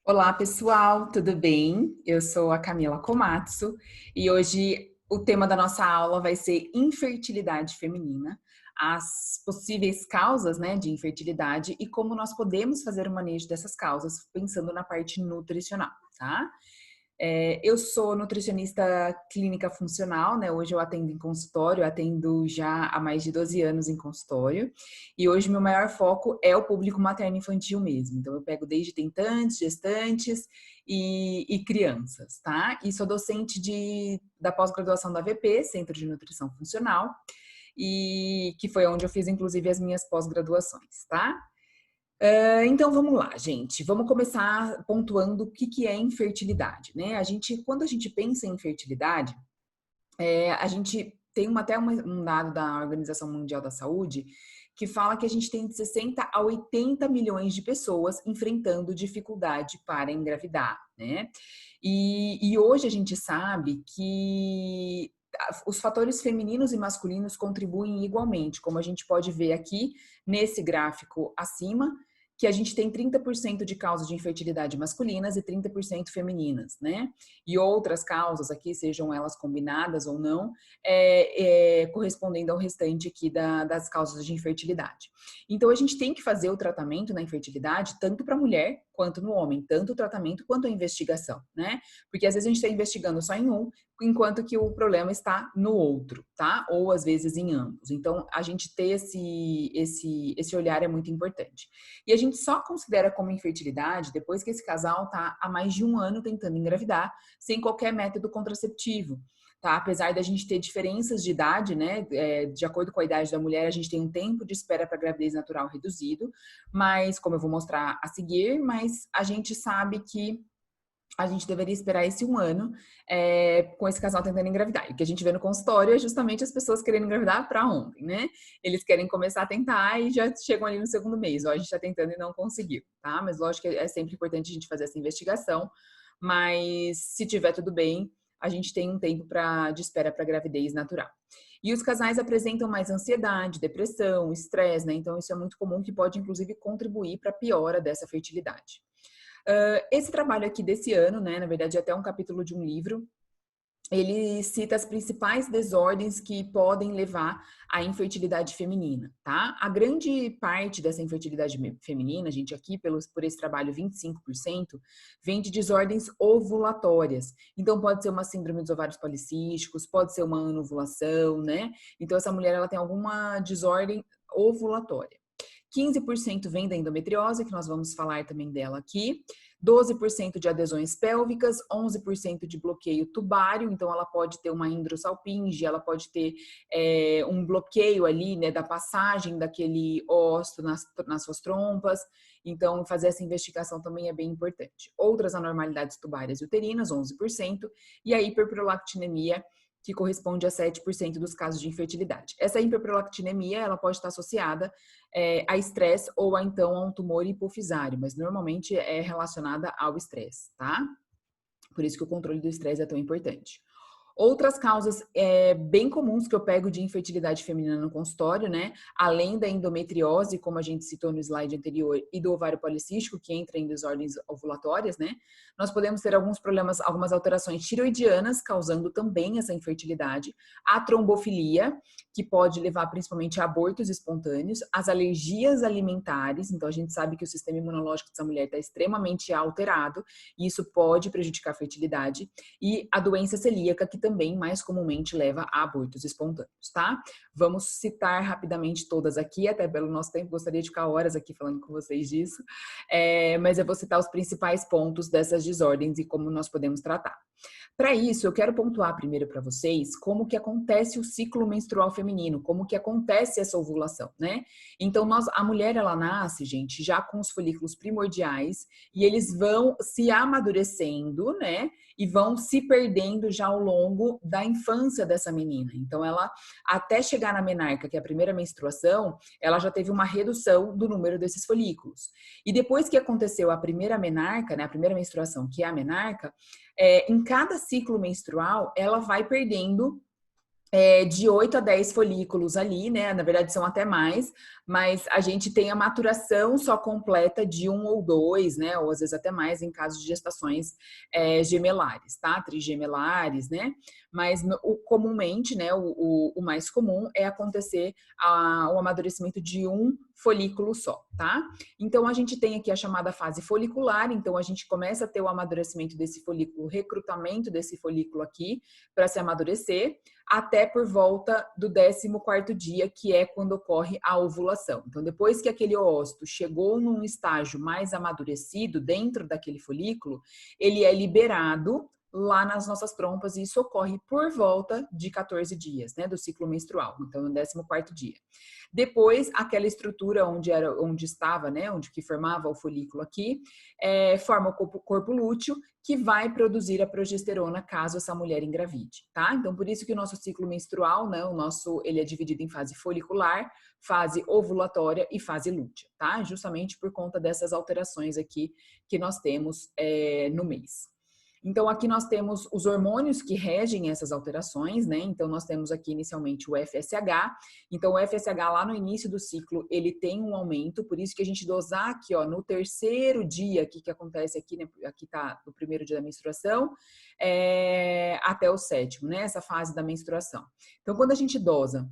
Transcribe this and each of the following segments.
Olá, pessoal, tudo bem? Eu sou a Camila Komatsu e hoje o tema da nossa aula vai ser infertilidade feminina, as possíveis causas, né, de infertilidade e como nós podemos fazer o manejo dessas causas, pensando na parte nutricional, tá? Eu sou nutricionista clínica funcional, né? Hoje eu atendo em consultório, eu atendo já há mais de 12 anos em consultório. E hoje meu maior foco é o público materno-infantil mesmo. Então eu pego desde tentantes, gestantes e crianças, tá? E sou docente da pós-graduação da VP, Centro de Nutrição Funcional, e que foi onde eu fiz inclusive as minhas pós-graduações, tá? Então vamos lá, gente. Vamos começar pontuando o que é infertilidade, né? Quando a gente pensa em infertilidade, a gente tem um dado da Organização Mundial da Saúde que fala que a gente tem de 60 a 80 milhões de pessoas enfrentando dificuldade para engravidar, né? E hoje a gente sabe que os fatores femininos e masculinos contribuem igualmente, como a gente pode ver aqui nesse gráfico acima, que a gente tem 30% de causas de infertilidade masculinas e 30% femininas, né? E outras causas aqui, sejam elas combinadas ou não, correspondendo ao restante aqui das causas de infertilidade. Então, a gente tem que fazer o tratamento na infertilidade tanto para a mulher quanto no homem, tanto o tratamento quanto a investigação, né? Porque às vezes a gente está investigando só em um, enquanto que o problema está no outro, tá? Ou às vezes em ambos. Então, a gente ter esse olhar é muito importante. E a gente só considera como infertilidade depois que esse casal está há mais de um ano tentando engravidar, sem qualquer método contraceptivo. Tá? Apesar da gente ter diferenças de idade, né? De acordo com a idade da mulher, a gente tem um tempo de espera para gravidez natural reduzido, mas, como eu vou mostrar a seguir, mas a gente sabe que a gente deveria esperar esse um ano com esse casal tentando engravidar. E o que a gente vê no consultório é justamente as pessoas querendo engravidar para ontem, né? Eles querem começar a tentar e já chegam ali no segundo mês. Ó, a gente está tentando e não conseguiu, tá? Mas lógico que é sempre importante a gente fazer essa investigação. Mas se tiver tudo bem, a gente tem um tempo de espera para gravidez natural. E os casais apresentam mais ansiedade, depressão, estresse, né? Então isso é muito comum que pode inclusive contribuir para a piora dessa fertilidade. Esse trabalho aqui desse ano, né, na verdade é até um capítulo de um livro, ele cita as principais desordens que podem levar à infertilidade feminina, tá? A grande parte dessa infertilidade feminina, gente, aqui por esse trabalho 25%, vem de desordens ovulatórias. Então pode ser uma síndrome dos ovários policísticos, pode ser uma anovulação, né? Então essa mulher ela tem alguma desordem ovulatória. 15% vem da endometriose, que nós vamos falar também dela aqui, 12% de adesões pélvicas, 11% de bloqueio tubário, então ela pode ter uma hidrossalpinge, ela pode ter um bloqueio ali, né, da passagem daquele ósseo nas suas trompas, então fazer essa investigação também é bem importante. Outras anormalidades tubárias e uterinas, 11%, e a hiperprolactinemia, que corresponde a 7% dos casos de infertilidade. Essa hiperprolactinemia, ela pode estar associada a estresse ou então a um tumor hipofisário, mas normalmente é relacionada ao estresse, tá? Por isso que o controle do estresse é tão importante. Outras causas bem comuns que eu pego de infertilidade feminina no consultório, né? Além da endometriose, como a gente citou no slide anterior, e do ovário policístico, que entra em desordens ovulatórias, né? Nós podemos ter alguns problemas, algumas alterações tiroidianas, causando também essa infertilidade. A trombofilia, que pode levar principalmente a abortos espontâneos. As alergias alimentares, então a gente sabe que o sistema imunológico dessa mulher está extremamente alterado, e isso pode prejudicar a fertilidade. E a doença celíaca, que também mais comumente leva a abortos espontâneos, tá? Vamos citar rapidamente todas aqui, até pelo nosso tempo, gostaria de ficar horas aqui falando com vocês disso, mas eu vou citar os principais pontos dessas desordens e como nós podemos tratar. Para isso, eu quero pontuar primeiro para vocês como que acontece o ciclo menstrual feminino, como que acontece essa ovulação, né? Então, a mulher, ela nasce, gente, já com os folículos primordiais e eles vão se amadurecendo, né? E vão se perdendo já ao longo da infância dessa menina. Então, ela, até chegar na menarca, que é a primeira menstruação, ela já teve uma redução do número desses folículos. E depois que aconteceu a primeira menarca, né? A primeira menstruação, que é a menarca, em cada ciclo menstrual, ela vai perdendo de 8 a 10 folículos ali, né? Na verdade, são até mais, mas a gente tem a maturação só completa de 1 ou 2, né? Ou às vezes até mais em casos de gestações gemelares, tá? Trigemelares, né? Mas comumente, né? O mais comum é acontecer o amadurecimento de um folículo só, tá? Então a gente tem aqui a chamada fase folicular, então a gente começa a ter o amadurecimento desse folículo, o recrutamento desse folículo aqui para se amadurecer, até por volta do 14º dia, que é quando ocorre a ovulação. Então, depois que aquele ócito chegou num estágio mais amadurecido dentro daquele folículo, ele é liberado lá nas nossas trompas e isso ocorre por volta de 14 dias, né, do ciclo menstrual, então no 14º dia. Depois, aquela estrutura onde estava, né, onde que formava o folículo aqui, forma o corpo lúteo, que vai produzir a progesterona caso essa mulher engravide, tá? Então, por isso que o nosso ciclo menstrual, né, ele é dividido em fase folicular, fase ovulatória e fase lútea, tá? Justamente por conta dessas alterações aqui que nós temos no mês. Então, aqui nós temos os hormônios que regem essas alterações, né? Então, nós temos aqui inicialmente o FSH. Então, o FSH lá no início do ciclo, ele tem um aumento, por isso que a gente dosar aqui, ó, no 3º dia, que acontece aqui, né? Aqui tá no 1º dia da menstruação, até o 7º, né? Essa fase da menstruação. Então, quando a gente dosa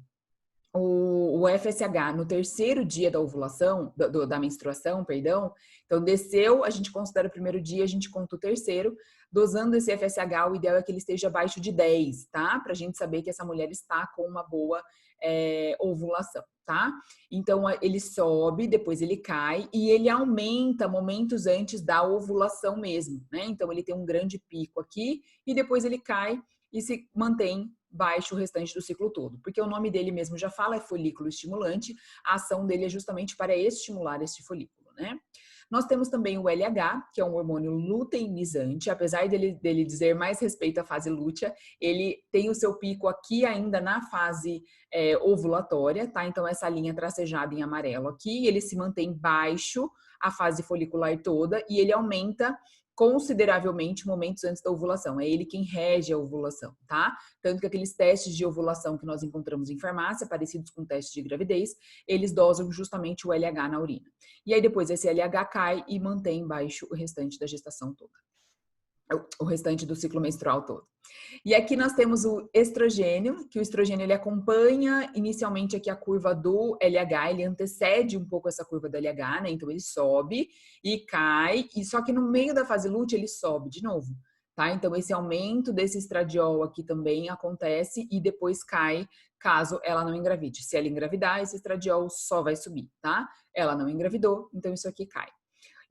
o FSH no 3º dia da ovulação, da menstruação, perdão, então desceu, a gente considera o 1º dia, a gente conta o 3º, dosando esse FSH, o ideal é que ele esteja abaixo de 10, tá? Pra gente saber que essa mulher está com uma boa ovulação, tá? Então ele sobe, depois ele cai e ele aumenta momentos antes da ovulação mesmo, né? Então ele tem um grande pico aqui e depois ele cai e se mantém baixo o restante do ciclo todo, porque o nome dele mesmo já fala, é folículo estimulante, a ação dele é justamente para estimular este folículo, né? Nós temos também o LH, que é um hormônio luteinizante, apesar dele dizer mais respeito à fase lútea, ele tem o seu pico aqui ainda na fase ovulatória, tá? Então essa linha tracejada em amarelo aqui, ele se mantém baixo a fase folicular toda e ele aumenta consideravelmente momentos antes da ovulação. É ele quem rege a ovulação, tá? Tanto que aqueles testes de ovulação que nós encontramos em farmácia, parecidos com testes de gravidez, eles dosam justamente o LH na urina. E aí depois esse LH cai e mantém baixo o restante da gestação toda. O restante do ciclo menstrual todo. E aqui nós temos o estrogênio, que o estrogênio ele acompanha inicialmente aqui a curva do LH, ele antecede um pouco essa curva do LH, né? Então ele sobe e cai, e só que no meio da fase lútea ele sobe de novo, tá? Então esse aumento desse estradiol aqui também acontece e depois cai caso ela não engravide. Se ela engravidar, esse estradiol só vai subir, tá? Ela não engravidou, então isso aqui cai.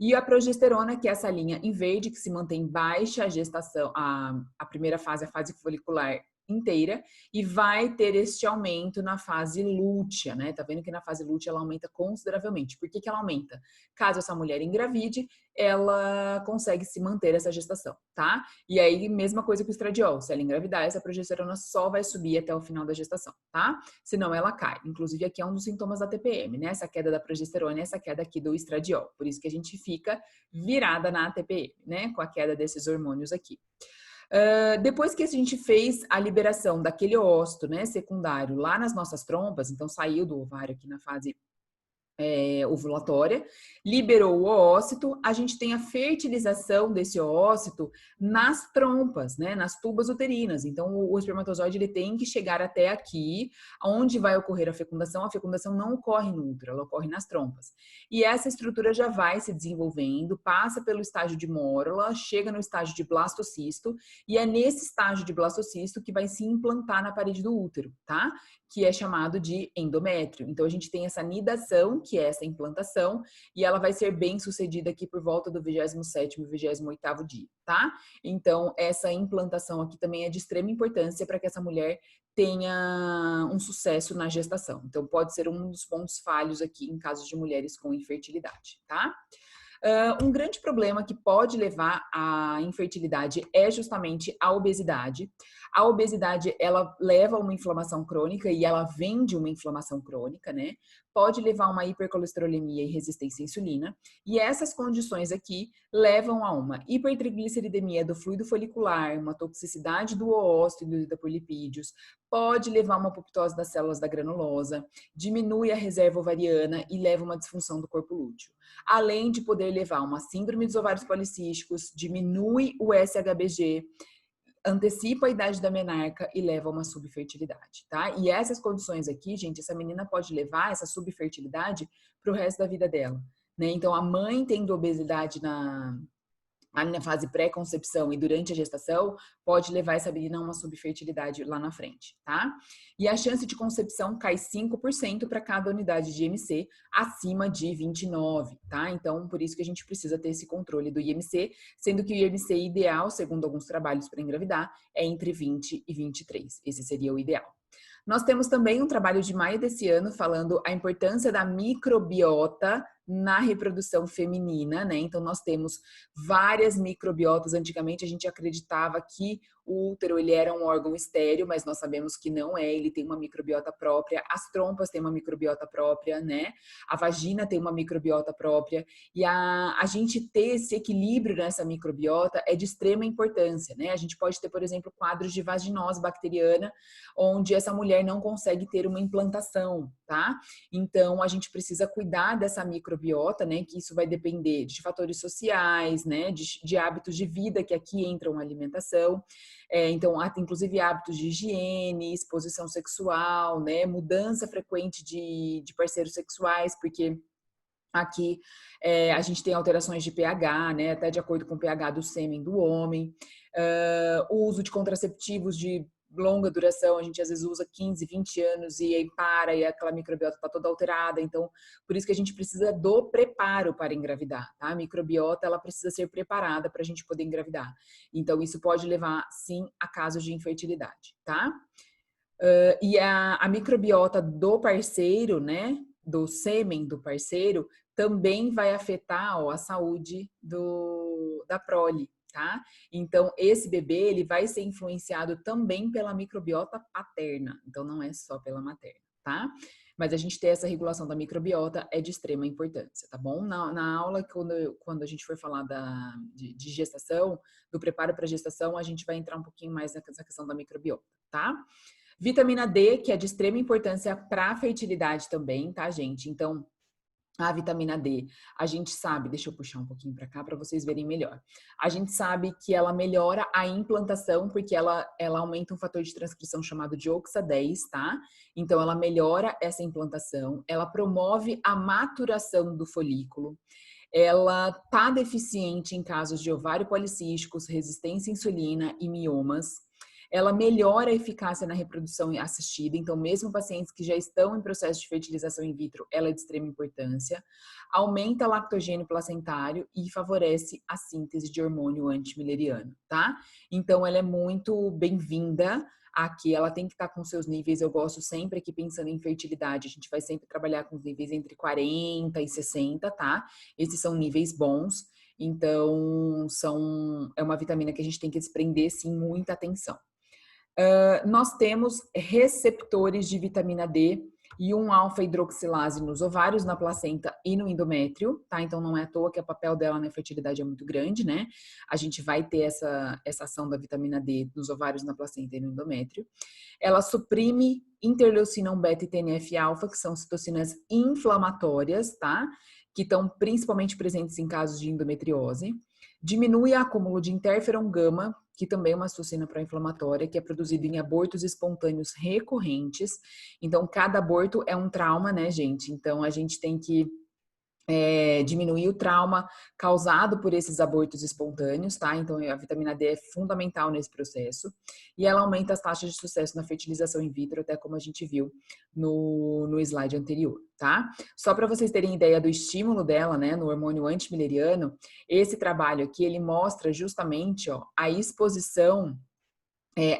E a progesterona, que é essa linha em verde, que se mantém baixa a gestação, a primeira fase, a fase folicular inteira, e vai ter este aumento na fase lútea, né? Tá vendo que na fase lútea ela aumenta consideravelmente. Por que que ela aumenta? Caso essa mulher engravide, ela consegue se manter essa gestação, tá? E aí, mesma coisa com o estradiol. Se ela engravidar, essa progesterona só vai subir até o final da gestação, tá? Senão ela cai. Inclusive, aqui é um dos sintomas da TPM, né? Essa queda da progesterona e essa queda aqui do estradiol. Por isso que a gente fica virada na TPM, né? Com a queda desses hormônios aqui. Depois que a gente fez a liberação daquele ócito, né, secundário lá nas nossas trompas, então saiu do ovário aqui na fase ovulatória, liberou o ócito, a gente tem a fertilização desse ócito nas trompas, né, nas tubas uterinas. Então, o espermatozoide ele tem que chegar até aqui, onde vai ocorrer a fecundação não ocorre no útero, ela ocorre nas trompas. E essa estrutura já vai se desenvolvendo, passa pelo estágio de mórula, chega no estágio de blastocisto, e é nesse estágio de blastocisto que vai se implantar na parede do útero, tá? Que é chamado de endométrio. Então, a gente tem essa nidação, que é essa implantação, e ela vai ser bem sucedida aqui por volta do 27º e 28º dia, tá? Então, essa implantação aqui também é de extrema importância para que essa mulher tenha um sucesso na gestação. Então, pode ser um dos pontos falhos aqui em casos de mulheres com infertilidade, tá? Um grande problema que pode levar à infertilidade é justamente a obesidade. A obesidade, ela leva a uma inflamação crônica e ela vem de uma inflamação crônica, né? pode levar a uma hipercolesterolemia e resistência à insulina. E essas condições aqui levam a uma hipertrigliceridemia do fluido folicular, uma toxicidade do oócito induzida por lipídios, pode levar a uma apoptose das células da granulosa, diminui a reserva ovariana e leva a uma disfunção do corpo lúteo. Além de poder levar a uma síndrome dos ovários policísticos, diminui o SHBG, antecipa a idade da menarca e leva a uma subfertilidade, tá? E essas condições aqui, gente, essa menina pode levar essa subfertilidade para o resto da vida dela, né? Então, a mãe tendo obesidade na fase pré-concepção e durante a gestação, pode levar essa menina a uma subfertilidade lá na frente, tá? E a chance de concepção cai 5% para cada unidade de IMC acima de 29, tá? Então, por isso que a gente precisa ter esse controle do IMC, sendo que o IMC ideal, segundo alguns trabalhos para engravidar, é entre 20 e 23. Esse seria o ideal. Nós temos também um trabalho de maio desse ano falando a importância da microbiota na reprodução feminina, né? Então, nós temos várias microbiotas. Antigamente, a gente acreditava que o útero ele era um órgão estéril, mas nós sabemos que não é. Ele tem uma microbiota própria, as trompas têm uma microbiota própria, né? A vagina tem uma microbiota própria. E a gente ter esse equilíbrio nessa microbiota é de extrema importância, né? A gente pode ter, por exemplo, quadros de vaginose bacteriana, onde essa mulher não consegue ter uma implantação, tá? Então, a gente precisa cuidar dessa microbiota, né? Que isso vai depender de fatores sociais, né? De hábitos de vida, que aqui entram a alimentação. Então, inclusive hábitos de higiene, exposição sexual, né? Mudança frequente de parceiros sexuais, porque aqui a gente tem alterações de pH, né? Até de acordo com o pH do sêmen do homem. O uso de contraceptivos de longa duração, a gente às vezes usa 15, 20 anos e aí para e aquela microbiota está toda alterada. Então, por isso que a gente precisa do preparo para engravidar, tá? A microbiota, ela precisa ser preparada para a gente poder engravidar. Então, isso pode levar, sim, a casos de infertilidade, tá? E a microbiota do parceiro, né? Do sêmen do parceiro, também vai afetar, ó, a saúde da prole, tá? Então, esse bebê, ele vai ser influenciado também pela microbiota paterna. Então, não é só pela materna, tá? Mas a gente ter essa regulação da microbiota é de extrema importância, tá bom? Na aula, quando a gente for falar de gestação, do preparo para gestação, a gente vai entrar um pouquinho mais nessa questão da microbiota, tá? Vitamina D, que é de extrema importância para a fertilidade também, tá, gente? Então, a vitamina D, a gente sabe, deixa eu puxar um pouquinho para cá para vocês verem melhor. A gente sabe que ela melhora a implantação, porque ela aumenta um fator de transcrição chamado de OXA10, tá? Então, ela melhora essa implantação, ela promove a maturação do folículo, ela tá deficiente em casos de ovário policísticos, resistência à insulina e miomas. Ela melhora a eficácia na reprodução assistida, então mesmo pacientes que já estão em processo de fertilização in vitro, ela é de extrema importância. Aumenta o lactogênio placentário e favorece a síntese de hormônio antimileriano, tá? Então ela é muito bem-vinda aqui, ela tem que estar com seus níveis, eu gosto sempre aqui pensando em fertilidade, a gente vai sempre trabalhar com os níveis entre 40 e 60, tá? Esses são níveis bons, então é uma vitamina que a gente tem que desprender, sim, muita atenção. Nós temos receptores de vitamina D e um alfa-hidroxilase nos ovários, na placenta e no endométrio, tá? Então não é à toa que o papel dela na fertilidade é muito grande, né? A gente vai ter essa ação da vitamina D nos ovários, na placenta e no endométrio. Ela suprime interleucina 1 beta e TNF-alfa, que são citocinas inflamatórias, tá? Que estão principalmente presentes em casos de endometriose. Diminui o acúmulo de interferon gama, que também é uma citocina pró-inflamatória, que é produzida em abortos espontâneos recorrentes. Então, cada aborto é um trauma, né, gente? Então, a gente tem que diminuir o trauma causado por esses abortos espontâneos, tá? Então, a vitamina D é fundamental nesse processo. E ela aumenta as taxas de sucesso na fertilização in vitro, até como a gente viu no slide anterior, tá? Só para vocês terem ideia do estímulo dela, né, no hormônio antimileriano, esse trabalho aqui, ele mostra justamente, ó, a exposição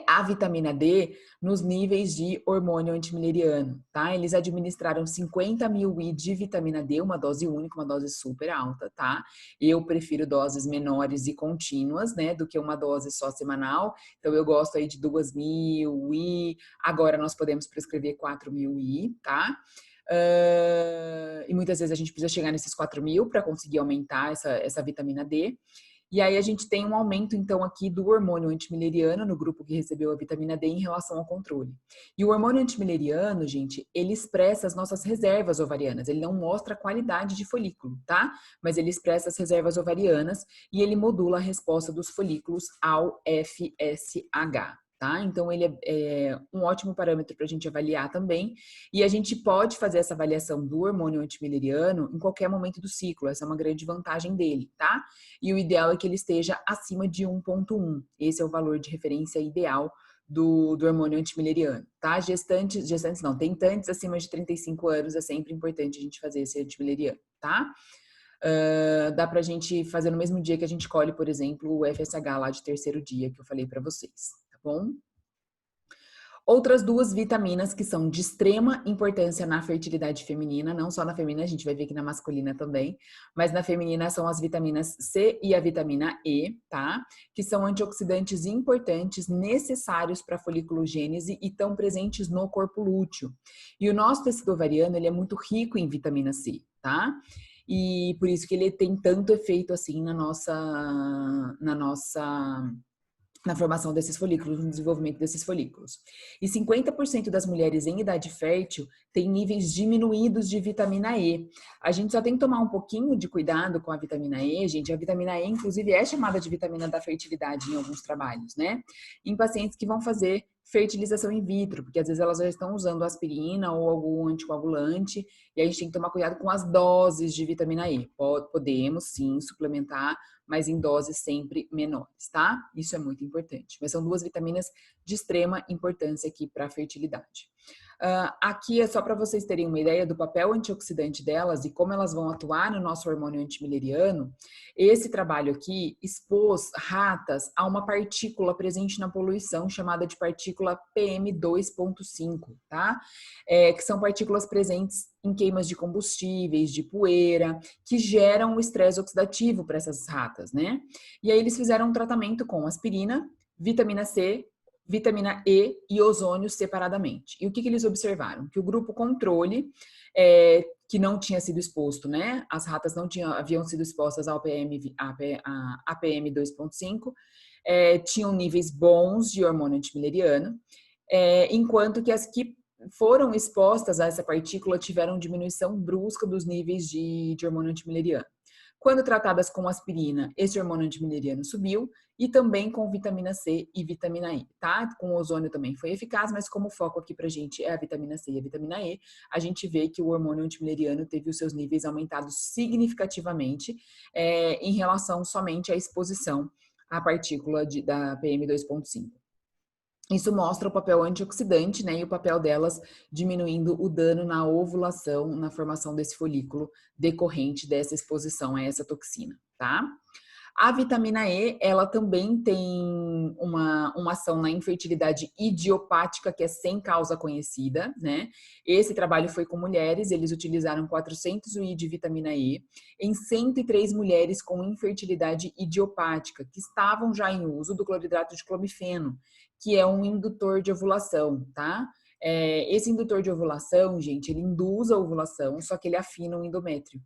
a vitamina D nos níveis de hormônio antimileriano, tá? Eles administraram 50 mil I de vitamina D, uma dose única, uma dose super alta, tá? Eu prefiro doses menores e contínuas, né, do que uma dose só semanal. Então, eu gosto aí de 2.000 I. Agora, nós podemos prescrever 4.000 I, tá? E muitas vezes a gente precisa chegar nesses 4.000 para conseguir aumentar essa vitamina D. E aí a gente tem um aumento, então, aqui do hormônio antimileriano no grupo que recebeu a vitamina D em relação ao controle. E o hormônio antimileriano, gente, ele expressa as nossas reservas ovarianas. Ele não mostra a qualidade de folículo, tá? Mas ele expressa as reservas ovarianas e ele modula a resposta dos folículos ao FSH. Tá? Então, ele é um ótimo parâmetro para a gente avaliar também. E a gente pode fazer essa avaliação do hormônio antimileriano em qualquer momento do ciclo. Essa é uma grande vantagem dele, tá? E o ideal é que ele esteja acima de 1,1. Esse é o valor de referência ideal do hormônio antimileriano, tá? Gestantes não, tentantes acima de 35 anos é sempre importante a gente fazer esse antimileriano, tá? Dá pra gente fazer no mesmo dia que a gente colhe, por exemplo, o FSH lá de terceiro dia que eu falei pra vocês, tá bom? Outras duas vitaminas que são de extrema importância na fertilidade feminina, não só na feminina, a gente vai ver aqui na masculina também, mas na feminina são as vitaminas C e a vitamina E, tá? Que são antioxidantes importantes, necessários para a foliculogênese e estão presentes no corpo lúteo. E o nosso tecido ovariano, ele é muito rico em vitamina C, tá? E por isso que ele tem tanto efeito assim na formação desses folículos, no desenvolvimento desses folículos. E 50% das mulheres em idade fértil têm níveis diminuídos de vitamina E. A gente só tem que tomar um pouquinho de cuidado com a vitamina E, gente. A vitamina E, inclusive, é chamada de vitamina da fertilidade em alguns trabalhos, né? Em pacientes que vão fazer fertilização in vitro, porque às vezes elas já estão usando aspirina ou algum anticoagulante, e a gente tem que tomar cuidado com as doses de vitamina E. Podemos, sim, suplementar, mas em doses sempre menores, tá? Isso é muito importante. Mas são duas vitaminas de extrema importância aqui para a fertilidade. Aqui é só para vocês terem uma ideia do papel antioxidante delas e como elas vão atuar no nosso hormônio antimileriano. Esse trabalho aqui expôs ratas a uma partícula presente na poluição chamada de partícula PM2.5, tá? Que são partículas presentes em queimas de combustíveis, de poeira, que geram o estresse oxidativo para essas ratas, né? E aí eles fizeram um tratamento com aspirina, vitamina C, vitamina E e ozônio separadamente. E o que eles observaram? Que o grupo controle, que não tinha sido exposto, né? As ratas não haviam sido expostas ao APM 2.5, tinham níveis bons de hormônio antimileriano, enquanto que as que foram expostas a essa partícula tiveram diminuição brusca dos níveis de hormônio antimileriano. Quando tratadas com aspirina, esse hormônio antimileriano subiu e também com vitamina C e vitamina E, tá? Com ozônio também foi eficaz, mas como o foco aqui pra gente é a vitamina C e a vitamina E, a gente vê que o hormônio antimileriano teve os seus níveis aumentados significativamente em relação somente à exposição à partícula da PM2.5. Isso mostra o papel antioxidante, né, e o papel delas diminuindo o dano na ovulação, na formação desse folículo decorrente dessa exposição a essa toxina, tá? A vitamina E, ela também tem uma ação na infertilidade idiopática, que é sem causa conhecida, né? Esse trabalho foi com mulheres, eles utilizaram 400 UI de vitamina E em 103 mulheres com infertilidade idiopática, que estavam já em uso do cloridrato de clomifeno, que é um indutor de ovulação, tá? Esse indutor de ovulação, gente, ele induz a ovulação, só que ele afina o endométrio.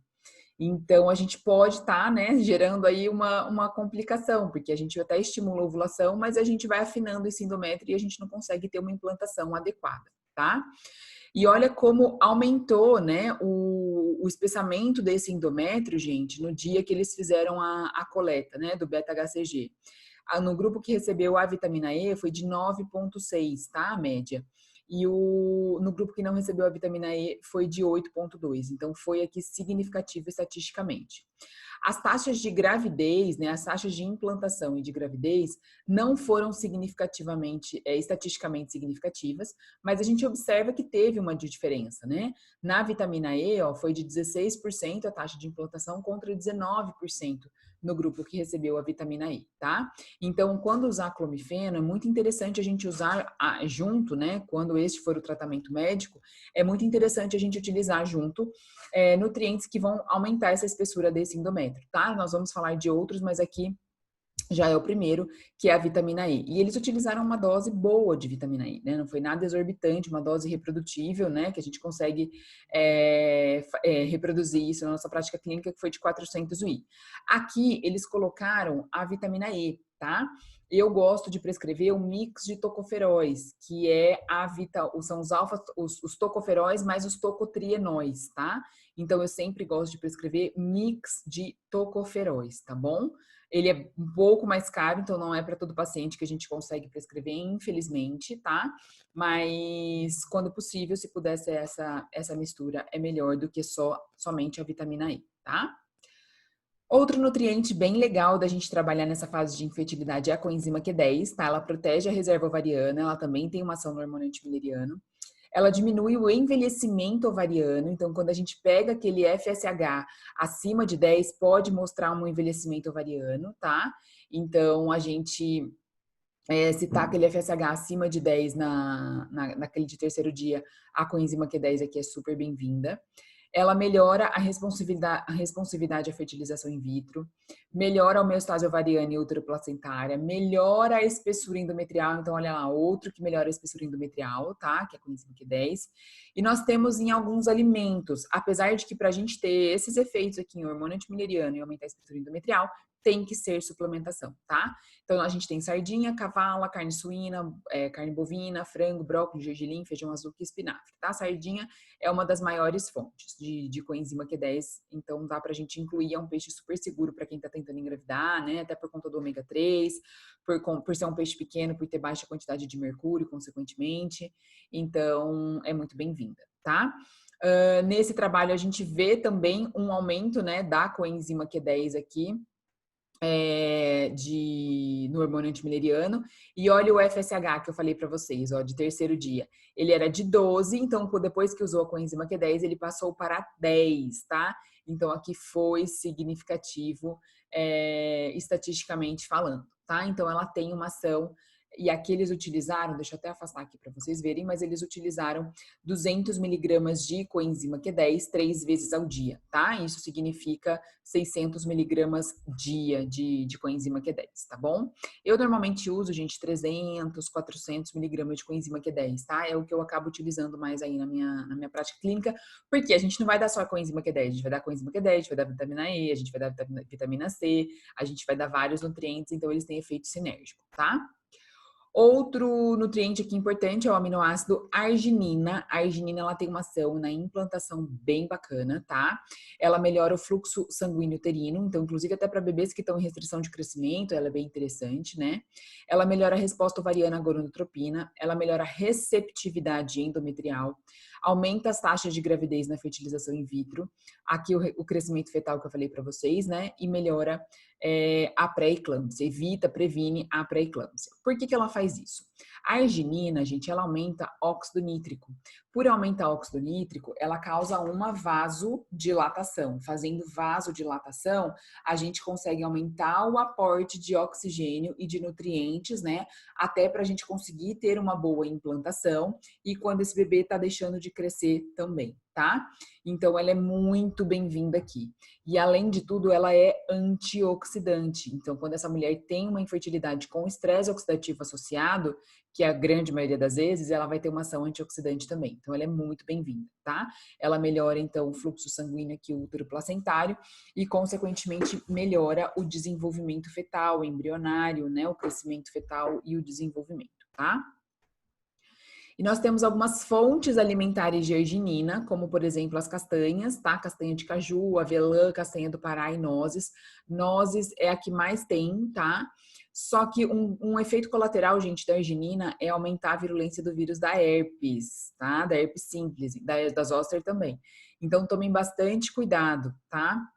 Então, a gente pode estar, né, gerando aí uma complicação, porque a gente até estimula a ovulação, mas a gente vai afinando esse endométrio e a gente não consegue ter uma implantação adequada, tá? E olha como aumentou, né, o espessamento desse endométrio, gente, no dia que eles fizeram a coleta, né, do beta-HCG. No grupo que recebeu a vitamina E foi de 9,6, tá, a média. E no grupo que não recebeu a vitamina E foi de 8,2. Então, foi aqui significativo estatisticamente. As taxas de gravidez, né, as taxas de implantação e de gravidez não foram estatisticamente significativas, mas a gente observa que teve uma diferença, né? Na vitamina E, ó, foi de 16% a taxa de implantação contra 19% no grupo que recebeu a vitamina E, tá? Então, quando usar clomifeno, é muito interessante a gente usar junto, né? Quando este for o tratamento médico, é muito interessante a gente utilizar junto nutrientes que vão aumentar essa espessura desse endométrio, tá? Nós vamos falar de outros, mas aqui já é o primeiro, que é a vitamina E. E eles utilizaram uma dose boa de vitamina E, né? Não foi nada exorbitante, uma dose reprodutível, né? Que a gente consegue reproduzir isso na nossa prática clínica, que foi de 400 UI. Aqui, eles colocaram a vitamina E, tá? Eu gosto de prescrever um mix de tocoferóis, que é são os tocoferóis mais os tocotrienóis, tá? Então, eu sempre gosto de prescrever mix de tocoferóis, tá bom? Ele é um pouco mais caro, então não é para todo paciente que a gente consegue prescrever, infelizmente, tá? Mas quando possível, se puder ser essa mistura, é melhor do que somente a vitamina E, tá? Outro nutriente bem legal da gente trabalhar nessa fase de infertilidade é a coenzima Q10, tá? Ela protege a reserva ovariana, ela também tem uma ação no hormônio antimileriano. Ela diminui o envelhecimento ovariano, então quando a gente pega aquele FSH acima de 10, pode mostrar um envelhecimento ovariano, tá? Então a gente, se tá aquele FSH acima de 10 naquele de terceiro dia, a coenzima Q10 aqui é super bem-vinda. Ela melhora a responsividade à fertilização in vitro, melhora a homeostase ovariana e útero-placentária, melhora a espessura endometrial. Então, olha lá, outro que melhora a espessura endometrial, tá? Que é a coenzima Q10. E nós temos em alguns alimentos, apesar de que para a gente ter esses efeitos aqui em hormônio antimileriano e aumentar a espessura endometrial, tem que ser suplementação, tá? Então, a gente tem sardinha, cavala, carne suína, carne bovina, frango, brócolis, gergelim, feijão azul e espinafre, tá? Sardinha é uma das maiores fontes de coenzima Q10, então dá pra gente incluir, é um peixe super seguro para quem tá tentando engravidar, né? Até por conta do ômega 3, por ser um peixe pequeno, por ter baixa quantidade de mercúrio, consequentemente. Então, é muito bem-vinda, tá? Nesse trabalho, a gente vê também um aumento, né, da coenzima Q10 aqui, no hormônio antimileriano, e olha o FSH que eu falei para vocês, ó, de terceiro dia. Ele era de 12, então depois que usou a coenzima Q10, ele passou para 10, tá? Então aqui foi significativo, estatisticamente falando, tá? Então ela tem uma ação, e aqui eles utilizaram, deixa eu até afastar aqui para vocês verem, mas eles utilizaram 200 miligramas de coenzima Q10 3 vezes ao dia, tá? Isso significa 600 miligramas dia de coenzima Q10, tá bom? Eu normalmente uso, gente, 300, 400 miligramas de coenzima Q10, tá? É o que eu acabo utilizando mais aí na minha prática clínica, porque a gente não vai dar só a coenzima Q10, a gente vai dar coenzima Q10, a gente vai dar vitamina E, a gente vai dar vitamina C, a gente vai dar vários nutrientes, então eles têm efeito sinérgico, tá? Outro nutriente aqui importante é o aminoácido arginina. A arginina, ela tem uma ação na implantação bem bacana, tá? Ela melhora o fluxo sanguíneo uterino, então inclusive até para bebês que estão em restrição de crescimento, ela é bem interessante, né? Ela melhora a resposta ovariana à gonadotropina, ela melhora a receptividade endometrial, aumenta as taxas de gravidez na fertilização in vitro, aqui o crescimento fetal que eu falei para vocês, né? E melhora a pré-eclâmpsia, previne a pré-eclâmpsia. Por que ela faz isso? A arginina, gente, ela aumenta óxido nítrico. Por aumentar óxido nítrico, ela causa uma vasodilatação. Fazendo vasodilatação, a gente consegue aumentar o aporte de oxigênio e de nutrientes, né? Até para a gente conseguir ter uma boa implantação e quando esse bebê está deixando de crescer também, tá? Então, ela é muito bem-vinda aqui. E, além de tudo, ela é antioxidante. Então, quando essa mulher tem uma infertilidade com estresse oxidativo associado, que é a grande maioria das vezes, ela vai ter uma ação antioxidante também. Então, ela é muito bem-vinda, tá? Ela melhora, então, o fluxo sanguíneo aqui, o útero placentário, e, consequentemente, melhora o desenvolvimento fetal, embrionário, né? O crescimento fetal e o desenvolvimento, tá? E nós temos algumas fontes alimentares de arginina, como por exemplo as castanhas, tá? Castanha de caju, avelã, castanha do Pará e nozes. Nozes é a que mais tem, tá? Só que um efeito colateral, gente, da arginina é aumentar a virulência do vírus da herpes, tá? Da herpes simples, da zoster também. Então tomem bastante cuidado, tá?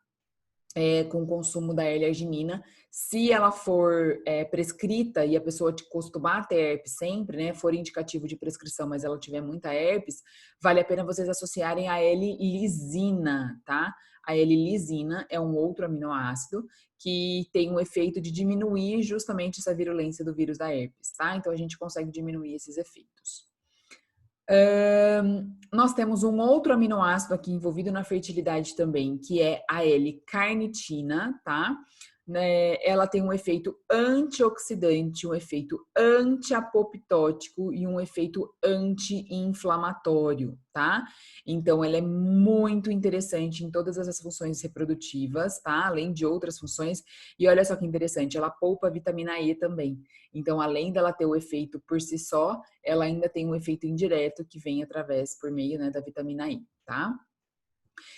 Com o consumo da L-arginina. Se ela for prescrita e a pessoa costumar ter herpes sempre, né, for indicativo de prescrição, mas ela tiver muita herpes, vale a pena vocês associarem a L-lisina, tá? A L-lisina é um outro aminoácido que tem um efeito de diminuir justamente essa virulência do vírus da herpes, tá? Então a gente consegue diminuir esses efeitos. Nós temos um outro aminoácido aqui envolvido na fertilidade também, que é a L-carnitina, tá? né, ela tem um efeito antioxidante, um efeito antiapoptótico e um efeito anti-inflamatório, tá? Então, ela é muito interessante em todas essas funções reprodutivas, tá? Além de outras funções. E olha só que interessante, ela poupa a vitamina E também. Então, além dela ter o efeito por si só, ela ainda tem um efeito indireto que vem através, por meio, né, da vitamina E, tá?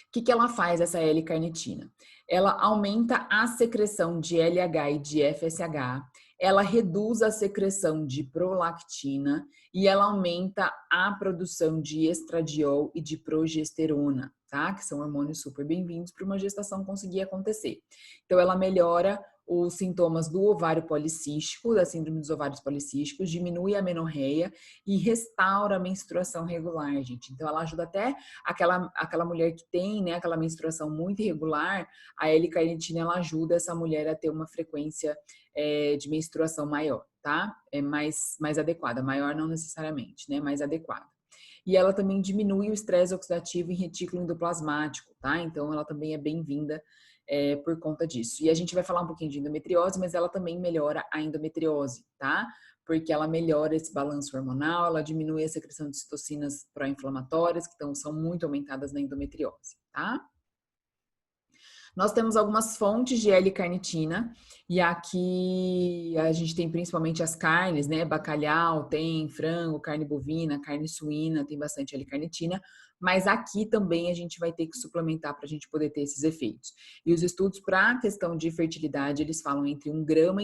O que ela faz, essa L-carnitina? Ela aumenta a secreção de LH e de FSH, ela reduz a secreção de prolactina e ela aumenta a produção de estradiol e de progesterona, tá? Que são hormônios super bem-vindos para uma gestação conseguir acontecer. Então, ela melhora os sintomas do ovário policístico, da síndrome dos ovários policísticos, diminui a menorreia e restaura a menstruação regular, gente. Então, ela ajuda até aquela mulher que tem, né, aquela menstruação muito irregular, a L-carnitina, ela ajuda essa mulher a ter uma frequência de menstruação maior, tá? É mais adequada, maior não necessariamente, né, mais adequada. E ela também diminui o estresse oxidativo em retículo endoplasmático, tá? Então, ela também é bem-vinda por conta disso. E a gente vai falar um pouquinho de endometriose, mas ela também melhora a endometriose, tá? Porque ela melhora esse balanço hormonal, ela diminui a secreção de citocinas pró-inflamatórias, que são muito aumentadas na endometriose, tá? Nós temos algumas fontes de L-carnitina, e aqui a gente tem principalmente as carnes, né? Bacalhau, tem frango, carne bovina, carne suína, tem bastante L-carnitina, mas aqui também a gente vai ter que suplementar para a gente poder ter esses efeitos. E os estudos para a questão de fertilidade, eles falam entre 1,5 grama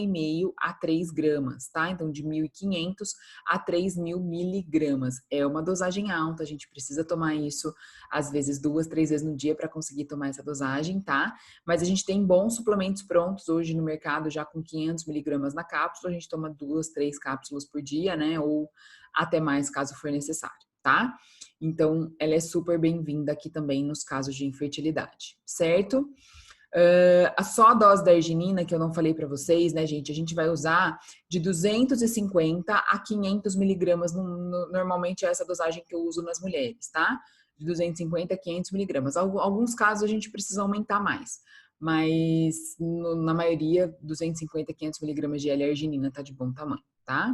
a 3 gramas, tá? Então, de 1.500 a 3.000 miligramas. É uma dosagem alta, a gente precisa tomar isso, às vezes, 2, 3 vezes no dia para conseguir tomar essa dosagem, tá? Mas a gente tem bons suplementos prontos hoje no mercado, já com 500 miligramas na cápsula. A gente toma 2, 3 cápsulas por dia, né? Ou até mais, caso for necessário, tá? Então, ela é super bem-vinda aqui também nos casos de infertilidade, certo? Só a dose da arginina, que eu não falei para vocês, né, gente? A gente vai usar de 250 a 500 miligramas. Normalmente é essa dosagem que eu uso nas mulheres, tá? De 250 a 500 miligramas. Alguns casos a gente precisa aumentar mais, mas na maioria, 250 a 500 miligramas de L-arginina tá de bom tamanho, tá?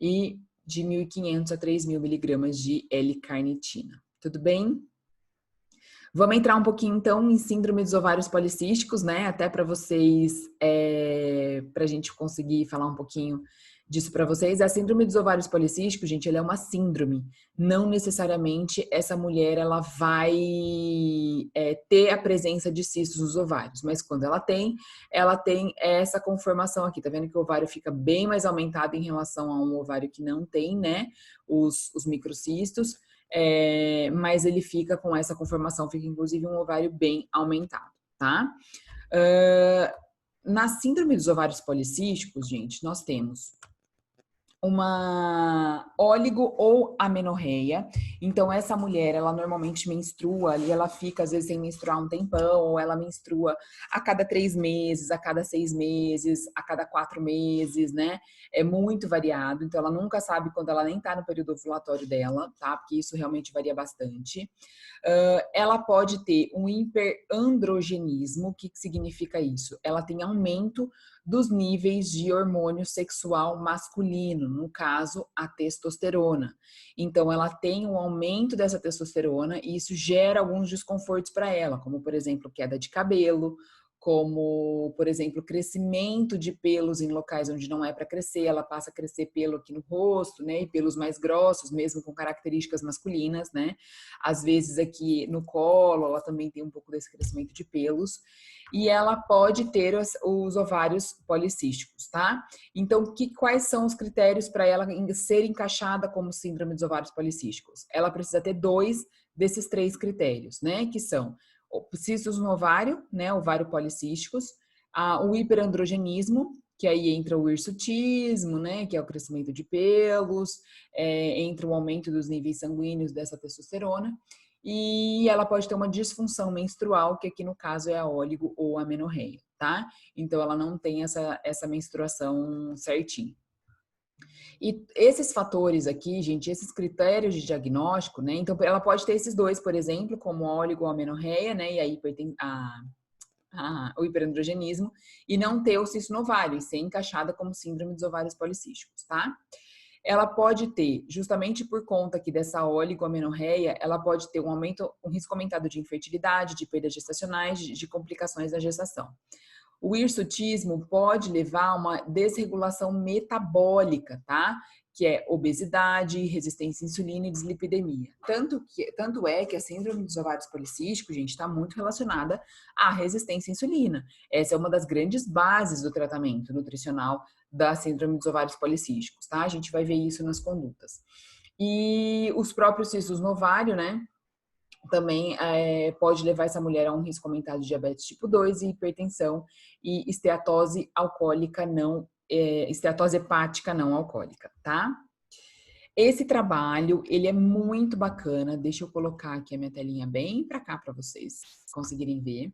E de 1.500 a 3.000 miligramas de L-carnitina. Tudo bem? Vamos entrar um pouquinho, então, em síndrome dos ovários policísticos, né? Até para vocês, para a gente conseguir falar um pouquinho disso para vocês. A síndrome dos ovários policísticos, gente, ela é uma síndrome. Não necessariamente essa mulher, ela vai ter a presença de cistos nos ovários. Mas quando ela tem essa conformação aqui. Tá vendo que o ovário fica bem mais aumentado em relação a um ovário que não tem, né? Os microcistos. Mas ele fica com essa conformação, fica inclusive um ovário bem aumentado, tá? Na síndrome dos ovários policísticos, gente, nós temos uma óligo ou amenorreia. Então, essa mulher, ela normalmente menstrua ali, ela fica às vezes sem menstruar um tempão, ou ela menstrua a cada 3 meses, a cada 6 meses, a cada 4 meses, né? É muito variado, então ela nunca sabe quando ela nem tá no período ovulatório dela, tá? Porque isso realmente varia bastante. Ela pode ter um hiperandrogenismo. O que significa isso? Ela tem aumento dos níveis de hormônio sexual masculino, no caso, a testosterona. Então, ela tem um aumento dessa testosterona e isso gera alguns desconfortos para ela, como, por exemplo, queda de cabelo, como, por exemplo, crescimento de pelos em locais onde não é para crescer, ela passa a crescer pelo aqui no rosto, né, e pelos mais grossos, mesmo com características masculinas, né, às vezes aqui no colo, ela também tem um pouco desse crescimento de pelos, e ela pode ter os ovários policísticos, tá? Então, quais são os critérios para ela ser encaixada como síndrome dos ovários policísticos? Ela precisa ter 2 desses 3 critérios, né, que são cistos no ovário, né, ovário policísticos, o hiperandrogenismo, que aí entra o hirsutismo, né, que é o crescimento de pelos, entra o aumento dos níveis sanguíneos dessa testosterona, e ela pode ter uma disfunção menstrual, que aqui no caso é a óligo ou a amenorreia, tá? Então ela não tem essa menstruação certinha. E esses fatores aqui, gente, esses critérios de diagnóstico, né? Então, ela pode ter esses 2, por exemplo, como a oligoamenorreia, né? E a o hiperandrogenismo, e não ter o cisto no ovário, e ser encaixada como síndrome dos ovários policísticos, tá? Ela pode ter, justamente por conta aqui dessa oligomenorreia, ela pode ter um risco aumentado de infertilidade, de perdas gestacionais, de complicações da gestação. O hirsutismo pode levar a uma desregulação metabólica, tá? Que é obesidade, resistência à insulina e dislipidemia. Tanto é que a síndrome dos ovários policísticos, gente, está muito relacionada à resistência à insulina. Essa é uma das grandes bases do tratamento nutricional da síndrome dos ovários policísticos, tá? A gente vai ver isso nas condutas. E os próprios cistos no ovário, né? Também pode levar essa mulher a um risco aumentado de diabetes tipo 2 e hipertensão e esteatose alcoólica esteatose hepática não alcoólica, tá? Esse trabalho, ele é muito bacana. Deixa eu colocar aqui a minha telinha bem para cá para vocês conseguirem ver.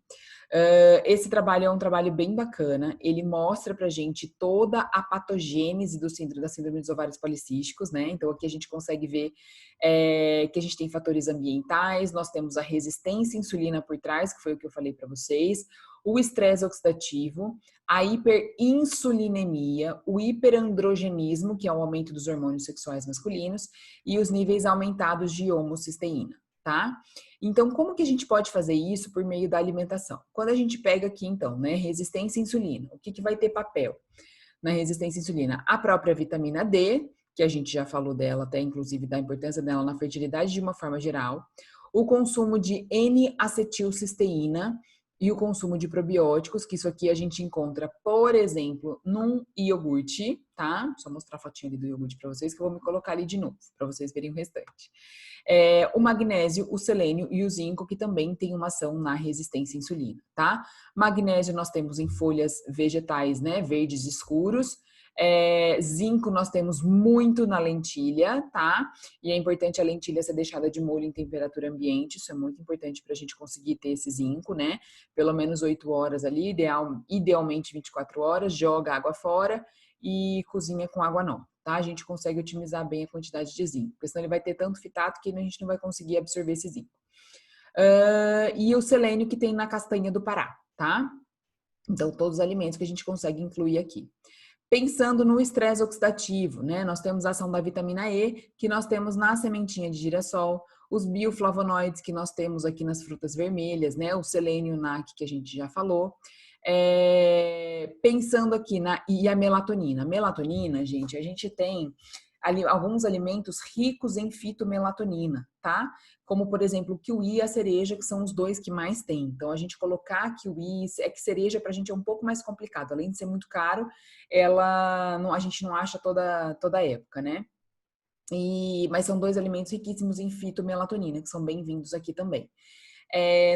Esse trabalho é um trabalho bem bacana. Ele mostra pra gente toda a patogênese da síndrome dos ovários policísticos, né? Então aqui a gente consegue ver que a gente tem fatores ambientais, nós temos a resistência à insulina por trás, que foi o que eu falei para vocês, o estresse oxidativo, a hiperinsulinemia, o hiperandrogenismo, que é o aumento dos hormônios sexuais masculinos, e os níveis aumentados de homocisteína, tá? Então, como que a gente pode fazer isso por meio da alimentação? Quando a gente pega aqui, então, né, resistência à insulina, o que vai ter papel na resistência à insulina? A própria vitamina D, que a gente já falou dela, até inclusive da importância dela na fertilidade de uma forma geral, o consumo de N-acetilcisteína, e o consumo de probióticos, que isso aqui a gente encontra, por exemplo, num iogurte, tá? Só mostrar a fotinha ali do iogurte para vocês, que eu vou me colocar ali de novo, para vocês verem o restante. O magnésio, o selênio e o zinco, que também tem uma ação na resistência à insulina, tá? Magnésio nós temos em folhas vegetais, né, verdes escuros. Zinco nós temos muito na lentilha, tá? E é importante a lentilha ser deixada de molho em temperatura ambiente, isso é muito importante para a gente conseguir ter esse zinco, né? Pelo menos 8 horas ali, idealmente 24 horas, joga água fora e cozinha com água não, tá? A gente consegue otimizar bem a quantidade de zinco, porque senão ele vai ter tanto fitato que a gente não vai conseguir absorver esse zinco. E o selênio que tem na castanha do Pará, tá? Então, todos os alimentos que a gente consegue incluir aqui. Pensando no estresse oxidativo, né? Nós temos a ação da vitamina E, que nós temos na sementinha de girassol, os bioflavonoides que nós temos aqui nas frutas vermelhas, né? O selênio NAC que a gente já falou. Pensando aqui e a melatonina. Melatonina, gente, a gente tem ali alguns alimentos ricos em fitomelatonina, tá? Como, por exemplo, o kiwi e a cereja, que são os dois que mais tem. Então, a gente colocar kiwi, que cereja pra gente é um pouco mais complicado. Além de ser muito caro, a gente não acha toda época, né? Mas são dois alimentos riquíssimos em fitomelatonina, que são bem-vindos aqui também.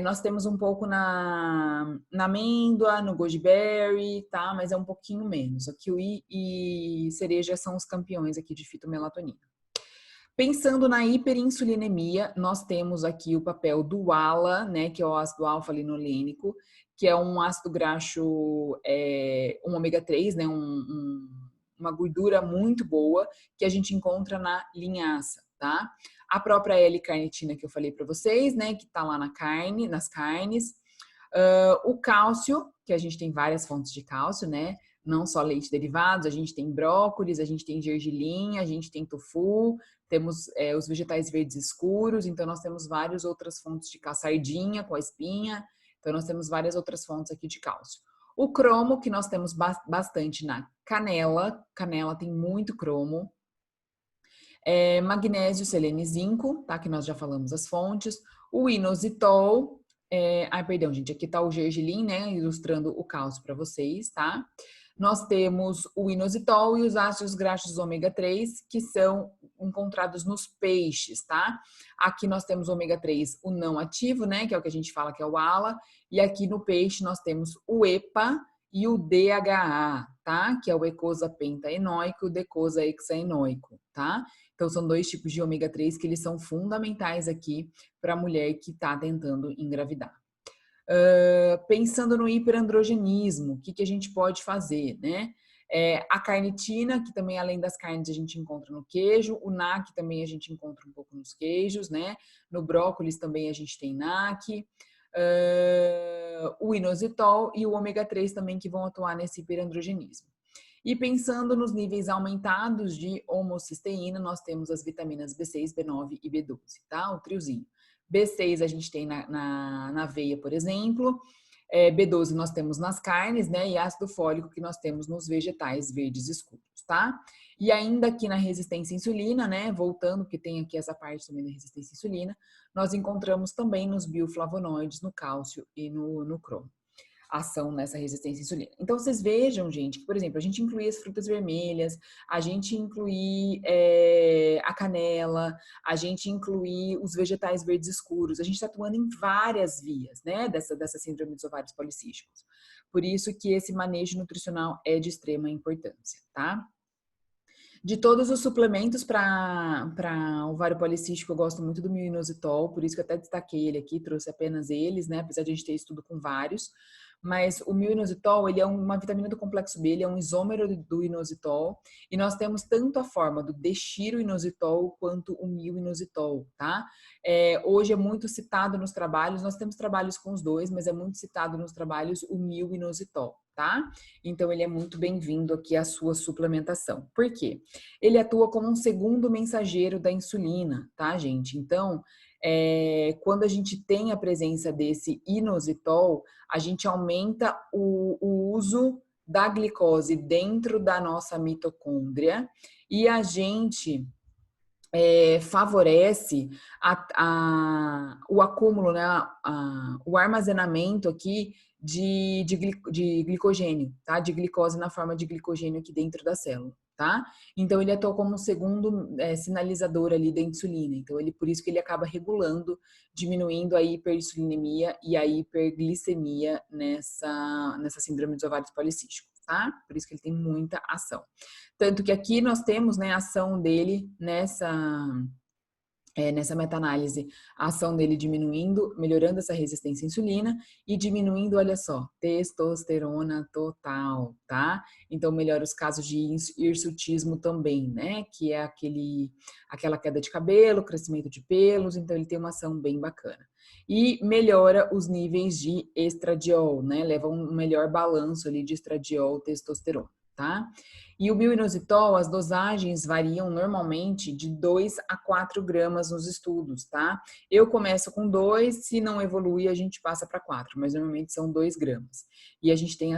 Nós temos um pouco na amêndoa, no goji berry, tá? Mas é um pouquinho menos. A kiwi e cereja são os campeões aqui de fitomelatonina. Pensando na hiperinsulinemia, nós temos aqui o papel do ALA, né, que é o ácido alfa-linolênico, que é um ácido graxo, um ômega 3, né, uma gordura muito boa que a gente encontra na linhaça, tá? A própria L-carnitina que eu falei para vocês, né, que tá lá nas carnes. O cálcio, que a gente tem várias fontes de cálcio, né? Não só leite derivados, a gente tem brócolis, a gente tem gergelim, a gente tem tofu, temos os vegetais verdes escuros, então nós temos várias outras fontes de cálcio, sardinha com a espinha, então nós temos várias outras fontes aqui de cálcio. O cromo, que nós temos bastante na canela tem muito cromo. Magnésio, selênio e zinco, tá? Que nós já falamos as fontes. O inositol, perdão, gente, aqui tá o gergelim, né? Ilustrando o cálcio para vocês, tá? Nós temos o inositol e os ácidos graxos ômega 3, que são encontrados nos peixes, tá? Aqui nós temos o ômega 3, o não ativo, né? Que é o que a gente fala que é o ALA. E aqui no peixe nós temos o EPA e o DHA, tá? Que é o ecosa pentaenoico e o decosa hexaenoico, tá? Então, são dois tipos de ômega 3 que eles são fundamentais aqui para a mulher que está tentando engravidar. Pensando no hiperandrogenismo, o que a gente pode fazer, né? A carnitina, que também além das carnes a gente encontra no queijo, o NAC também a gente encontra um pouco nos queijos, né? No brócolis também a gente tem NAC. o inositol e o ômega 3 também, que vão atuar nesse hiperandrogenismo. E pensando nos níveis aumentados de homocisteína, nós temos as vitaminas B6, B9 e B12, tá? O triozinho. B6 a gente tem na aveia, por exemplo. B12 nós temos nas carnes, né? E ácido fólico que nós temos nos vegetais verdes escuros, tá? E ainda aqui na resistência à insulina, né? Voltando, porque tem aqui essa parte também da resistência à insulina, nós encontramos também nos bioflavonoides, no cálcio e no cromo, ação nessa resistência à insulina. Então, vocês vejam, gente, que, por exemplo, a gente inclui as frutas vermelhas, a gente inclui a canela, a gente inclui os vegetais verdes escuros, a gente está atuando em várias vias, né, dessa síndrome dos ovários policísticos. Por isso que esse manejo nutricional é de extrema importância, tá? De todos os suplementos para ovário policístico, eu gosto muito do mioinositol, por isso que eu até destaquei ele aqui, trouxe apenas eles, né? Apesar de a gente ter estudo com vários. Mas o mioinositol, ele é uma vitamina do complexo B, ele é um isômero do inositol, e nós temos tanto a forma do dexiroinositol quanto o mioinositol, tá? Hoje é muito citado nos trabalhos, nós temos trabalhos com os dois, mas é muito citado nos trabalhos o mioinositol, tá? Então ele é muito bem-vindo aqui à sua suplementação. Por quê? Ele atua como um segundo mensageiro da insulina, tá, gente? Então, quando a gente tem a presença desse inositol, a gente aumenta o uso da glicose dentro da nossa mitocôndria e a gente favorece o acúmulo, né, o armazenamento aqui de glicogênio, tá? De glicose na forma de glicogênio aqui dentro da célula, tá? Então ele atua como um segundo sinalizador ali da insulina. Então por isso que ele acaba regulando, diminuindo a hiperinsulinemia e a hiperglicemia nessa síndrome dos ovários policísticos, tá? Por isso que ele tem muita ação. Tanto que aqui nós temos, né, a ação dele nessa meta-análise, a ação dele diminuindo, melhorando essa resistência à insulina e diminuindo, olha só, testosterona total, tá? Então melhora os casos de hirsutismo também, né? Que é aquela queda de cabelo, crescimento de pelos, então ele tem uma ação bem bacana. E melhora os níveis de estradiol, né? Leva um melhor balanço ali de estradiol, testosterona, tá? E o bioinositol, as dosagens variam normalmente de 2 a 4 gramas nos estudos, tá? Eu começo com 2, se não evoluir a gente passa para 4, mas normalmente são 2 gramas. E a gente tem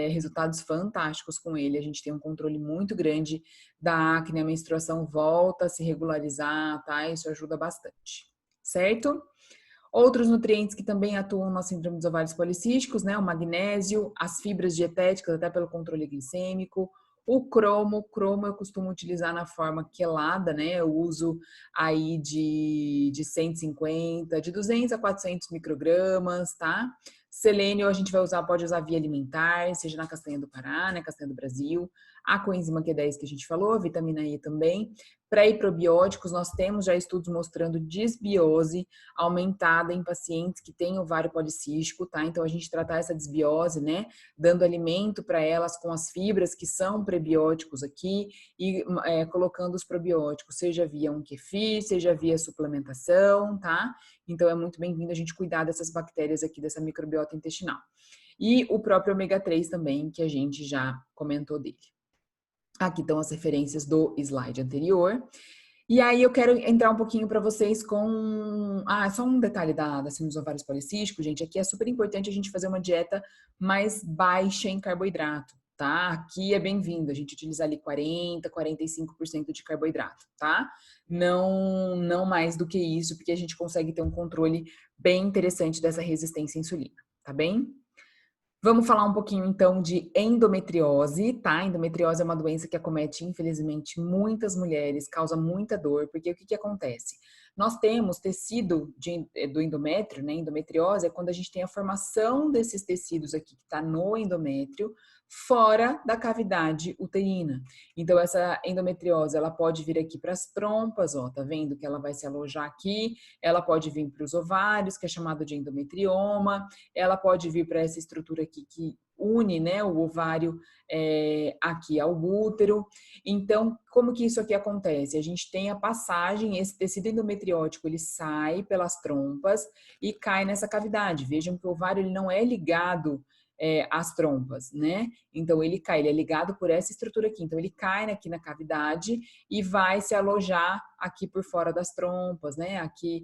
resultados fantásticos com ele, a gente tem um controle muito grande da acne, a menstruação volta a se regularizar, tá? Isso ajuda bastante, certo? Outros nutrientes que também atuam na síndrome dos ovários policísticos, né? O magnésio, as fibras dietéticas, até pelo controle glicêmico. O cromo eu costumo utilizar na forma quelada, né? Eu uso aí de 150, de 200 a 400 microgramas, tá? Selênio a gente pode usar via alimentar, seja na castanha do Pará, né? Castanha do Brasil. A coenzima Q10 que a gente falou, a vitamina E também. Pré e probióticos, nós temos já estudos mostrando desbiose aumentada em pacientes que têm ovário policístico, tá? Então a gente tratar essa desbiose, né? Dando alimento para elas com as fibras que são prebióticos aqui e colocando os probióticos, seja via um kefir, seja via suplementação, tá? Então é muito bem-vindo a gente cuidar dessas bactérias aqui, dessa microbiota intestinal. E o próprio ômega 3 também, que a gente já comentou dele. Aqui estão as referências do slide anterior. E aí eu quero entrar um pouquinho para vocês com... só um detalhe da síndrome dos ovários policísticos, gente. Aqui é super importante a gente fazer uma dieta mais baixa em carboidrato, tá? Aqui é bem-vindo a gente utilizar ali 40, 45% de carboidrato, tá? Não mais do que isso, porque a gente consegue ter um controle bem interessante dessa resistência à insulina, tá bem? Vamos falar um pouquinho, então, de endometriose, tá? Endometriose é uma doença que acomete, infelizmente, muitas mulheres, causa muita dor, porque o que acontece? Nós temos tecido do endométrio, né? Endometriose é quando a gente tem a formação desses tecidos aqui, que tá no endométrio, fora da cavidade uterina. Então, essa endometriose, ela pode vir aqui para as trompas, ó, tá vendo que ela vai se alojar aqui, ela pode vir para os ovários, que é chamado de endometrioma, ela pode vir para essa estrutura aqui que une, né, o ovário aqui ao útero. Então, como que isso aqui acontece? A gente tem a passagem, esse tecido endometriótico, ele sai pelas trompas e cai nessa cavidade. Vejam que o ovário ele não é ligado às trompas, né? Então, ele cai, ele é ligado por essa estrutura aqui. Então, ele cai aqui na cavidade e vai se alojar aqui por fora das trompas, né? Aqui,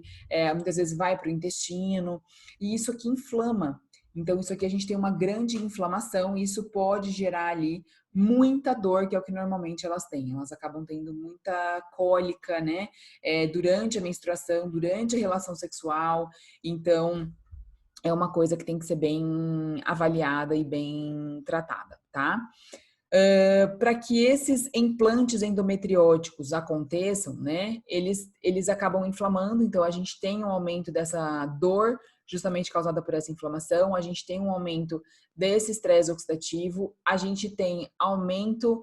muitas vezes vai para o intestino, e isso aqui inflama. Então, isso aqui a gente tem uma grande inflamação e isso pode gerar ali muita dor, que é o que normalmente elas têm. Elas acabam tendo muita cólica, né? Durante a menstruação, durante a relação sexual. Então, é uma coisa que tem que ser bem avaliada e bem tratada, tá? Para que esses implantes endometrióticos aconteçam, né, eles acabam inflamando, então a gente tem um aumento dessa dor justamente causada por essa inflamação, a gente tem um aumento desse estresse oxidativo, a gente tem aumento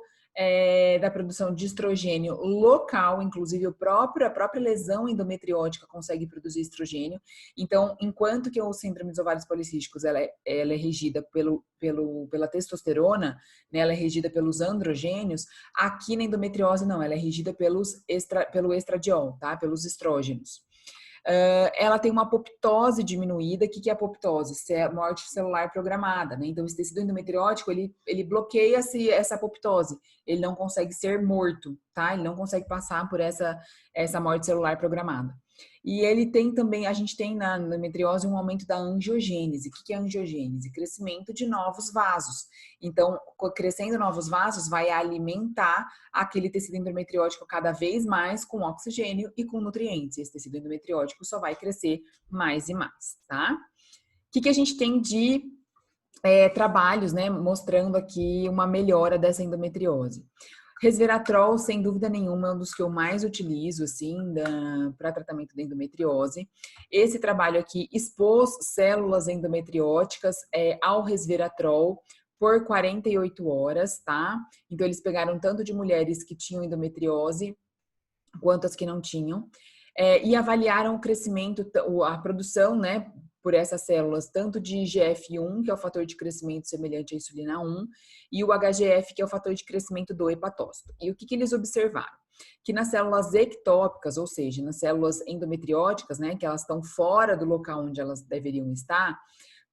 da produção de estrogênio local, inclusive a própria lesão endometriótica consegue produzir estrogênio. Então, enquanto que o síndrome dos ovários policísticos ela é regida pela testosterona, né, ela é regida pelos androgênios, aqui na endometriose não, ela é regida pelo estradiol, tá? Pelos estrógenos. Ela tem uma apoptose diminuída. O que é apoptose? Morte celular programada, né? Então, esse tecido endometriótico, ele bloqueia essa apoptose. Ele não consegue ser morto, tá? Ele não consegue passar por essa morte celular programada. E ele tem também, a gente tem na endometriose um aumento da angiogênese. O que é angiogênese? Crescimento de novos vasos. Então, crescendo novos vasos, vai alimentar aquele tecido endometriótico cada vez mais com oxigênio e com nutrientes. Esse tecido endometriótico só vai crescer mais e mais, tá? O que a gente tem de trabalhos, né, mostrando aqui uma melhora dessa endometriose? Resveratrol, sem dúvida nenhuma, é um dos que eu mais utilizo, assim, para tratamento da endometriose. Esse trabalho aqui expôs células endometrióticas ao resveratrol por 48 horas, tá? Então, eles pegaram tanto de mulheres que tinham endometriose, quanto as que não tinham, e avaliaram o crescimento, a produção, né, por essas células, tanto de IGF-1, que é o fator de crescimento semelhante à insulina 1, e o HGF, que é o fator de crescimento do hepatócito. E o que eles observaram? Que nas células ectópicas, ou seja, nas células endometrióticas, né, que elas estão fora do local onde elas deveriam estar,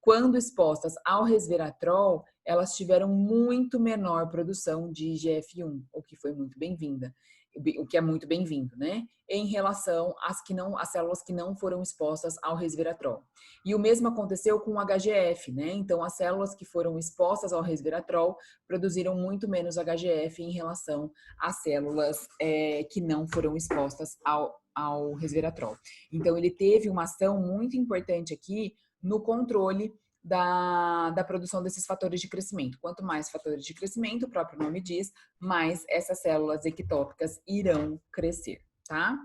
quando expostas ao resveratrol, elas tiveram muito menor produção de IGF-1, o que foi muito bem-vinda, o que é muito bem-vindo, né? Em relação às células que não foram expostas ao resveratrol. E o mesmo aconteceu com o HGF, né? Então, as células que foram expostas ao resveratrol produziram muito menos HGF em relação às células que não foram expostas ao resveratrol. Então, ele teve uma ação muito importante aqui no controle da produção desses fatores de crescimento. Quanto mais fatores de crescimento, o próprio nome diz, mais essas células ectópicas irão crescer, tá?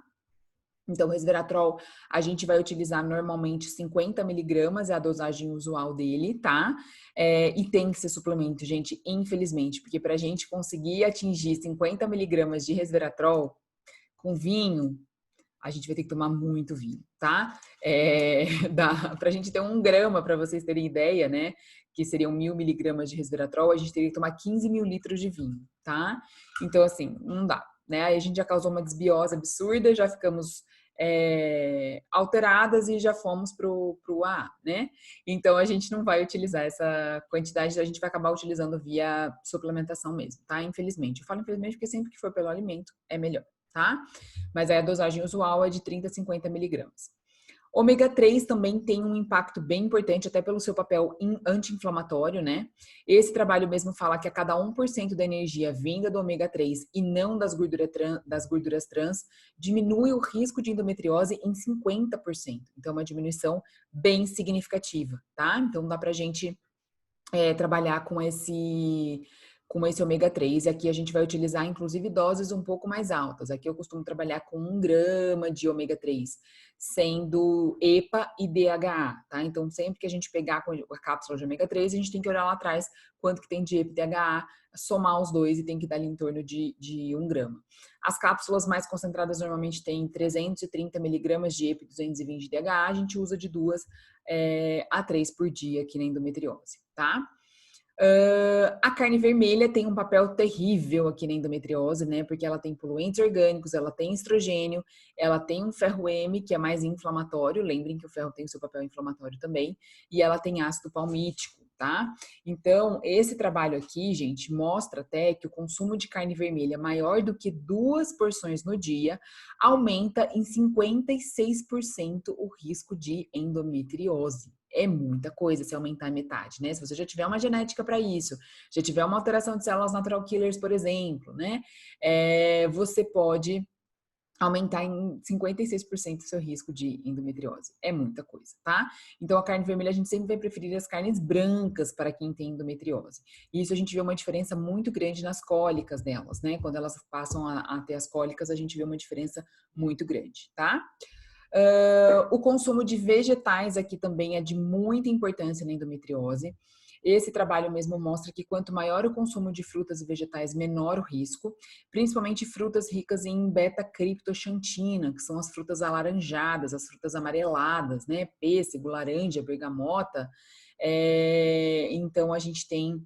Então, o resveratrol, a gente vai utilizar normalmente 50 miligramas, é a dosagem usual dele, tá? E tem que ser suplemento, gente, infelizmente, porque para a gente conseguir atingir 50 miligramas de resveratrol com vinho, a gente vai ter que tomar muito vinho, tá? Pra gente ter 1 grama, para vocês terem ideia, né? Que seriam 1000 miligramas de resveratrol, a gente teria que tomar 15 mil litros de vinho, tá? Então, assim, não dá, né? Aí a gente já causou uma desbiose absurda, já ficamos alteradas e já fomos pro AA, né? Então, a gente não vai utilizar essa quantidade, a gente vai acabar utilizando via suplementação mesmo, tá? Infelizmente. Eu falo infelizmente porque sempre que for pelo alimento, é melhor, tá? Mas aí a dosagem usual é de 30 a 50 miligramas. Ômega 3 também tem um impacto bem importante, até pelo seu papel anti-inflamatório, né? Esse trabalho mesmo fala que a cada 1% da energia vinda do ômega 3 e não das gorduras trans, diminui o risco de endometriose em 50%. Então, é uma diminuição bem significativa, tá? Então, dá pra gente trabalhar com esse ômega 3, e aqui a gente vai utilizar inclusive doses um pouco mais altas. Aqui eu costumo trabalhar com 1 grama de ômega 3, sendo EPA e DHA, tá? Então, sempre que a gente pegar a cápsula de ômega 3, a gente tem que olhar lá atrás quanto que tem de EPA e DHA, somar os dois e tem que dar ali em torno de 1 grama. As cápsulas mais concentradas normalmente têm 330 miligramas de EPA e 220 de DHA, a gente usa de 2 a 3 por dia aqui na endometriose, tá? A carne vermelha tem um papel terrível aqui na endometriose, né? Porque ela tem poluentes orgânicos, ela tem estrogênio, ela tem um ferro M, que é mais inflamatório. Lembrem que o ferro tem o seu papel inflamatório também. E ela tem ácido palmítico, tá? Então, esse trabalho aqui, gente, mostra até que o consumo de carne vermelha maior do que 2 porções no dia aumenta em 56% o risco de endometriose. É muita coisa se aumentar a metade, né? Se você já tiver uma genética para isso, já tiver uma alteração de células natural killers, por exemplo, né? Você pode aumentar em 56% o seu risco de endometriose. É muita coisa, tá? Então, a carne vermelha, a gente sempre vai preferir as carnes brancas para quem tem endometriose. E isso a gente vê uma diferença muito grande nas cólicas delas, né? Quando elas passam a ter as cólicas, a gente vê uma diferença muito grande, tá? O consumo de vegetais aqui também é de muita importância na endometriose. Esse trabalho mesmo mostra que quanto maior o consumo de frutas e vegetais, menor o risco, principalmente frutas ricas em beta-criptoxantina, que são as frutas alaranjadas, as frutas amareladas, né? Pêssego, laranja, bergamota. Então, a gente tem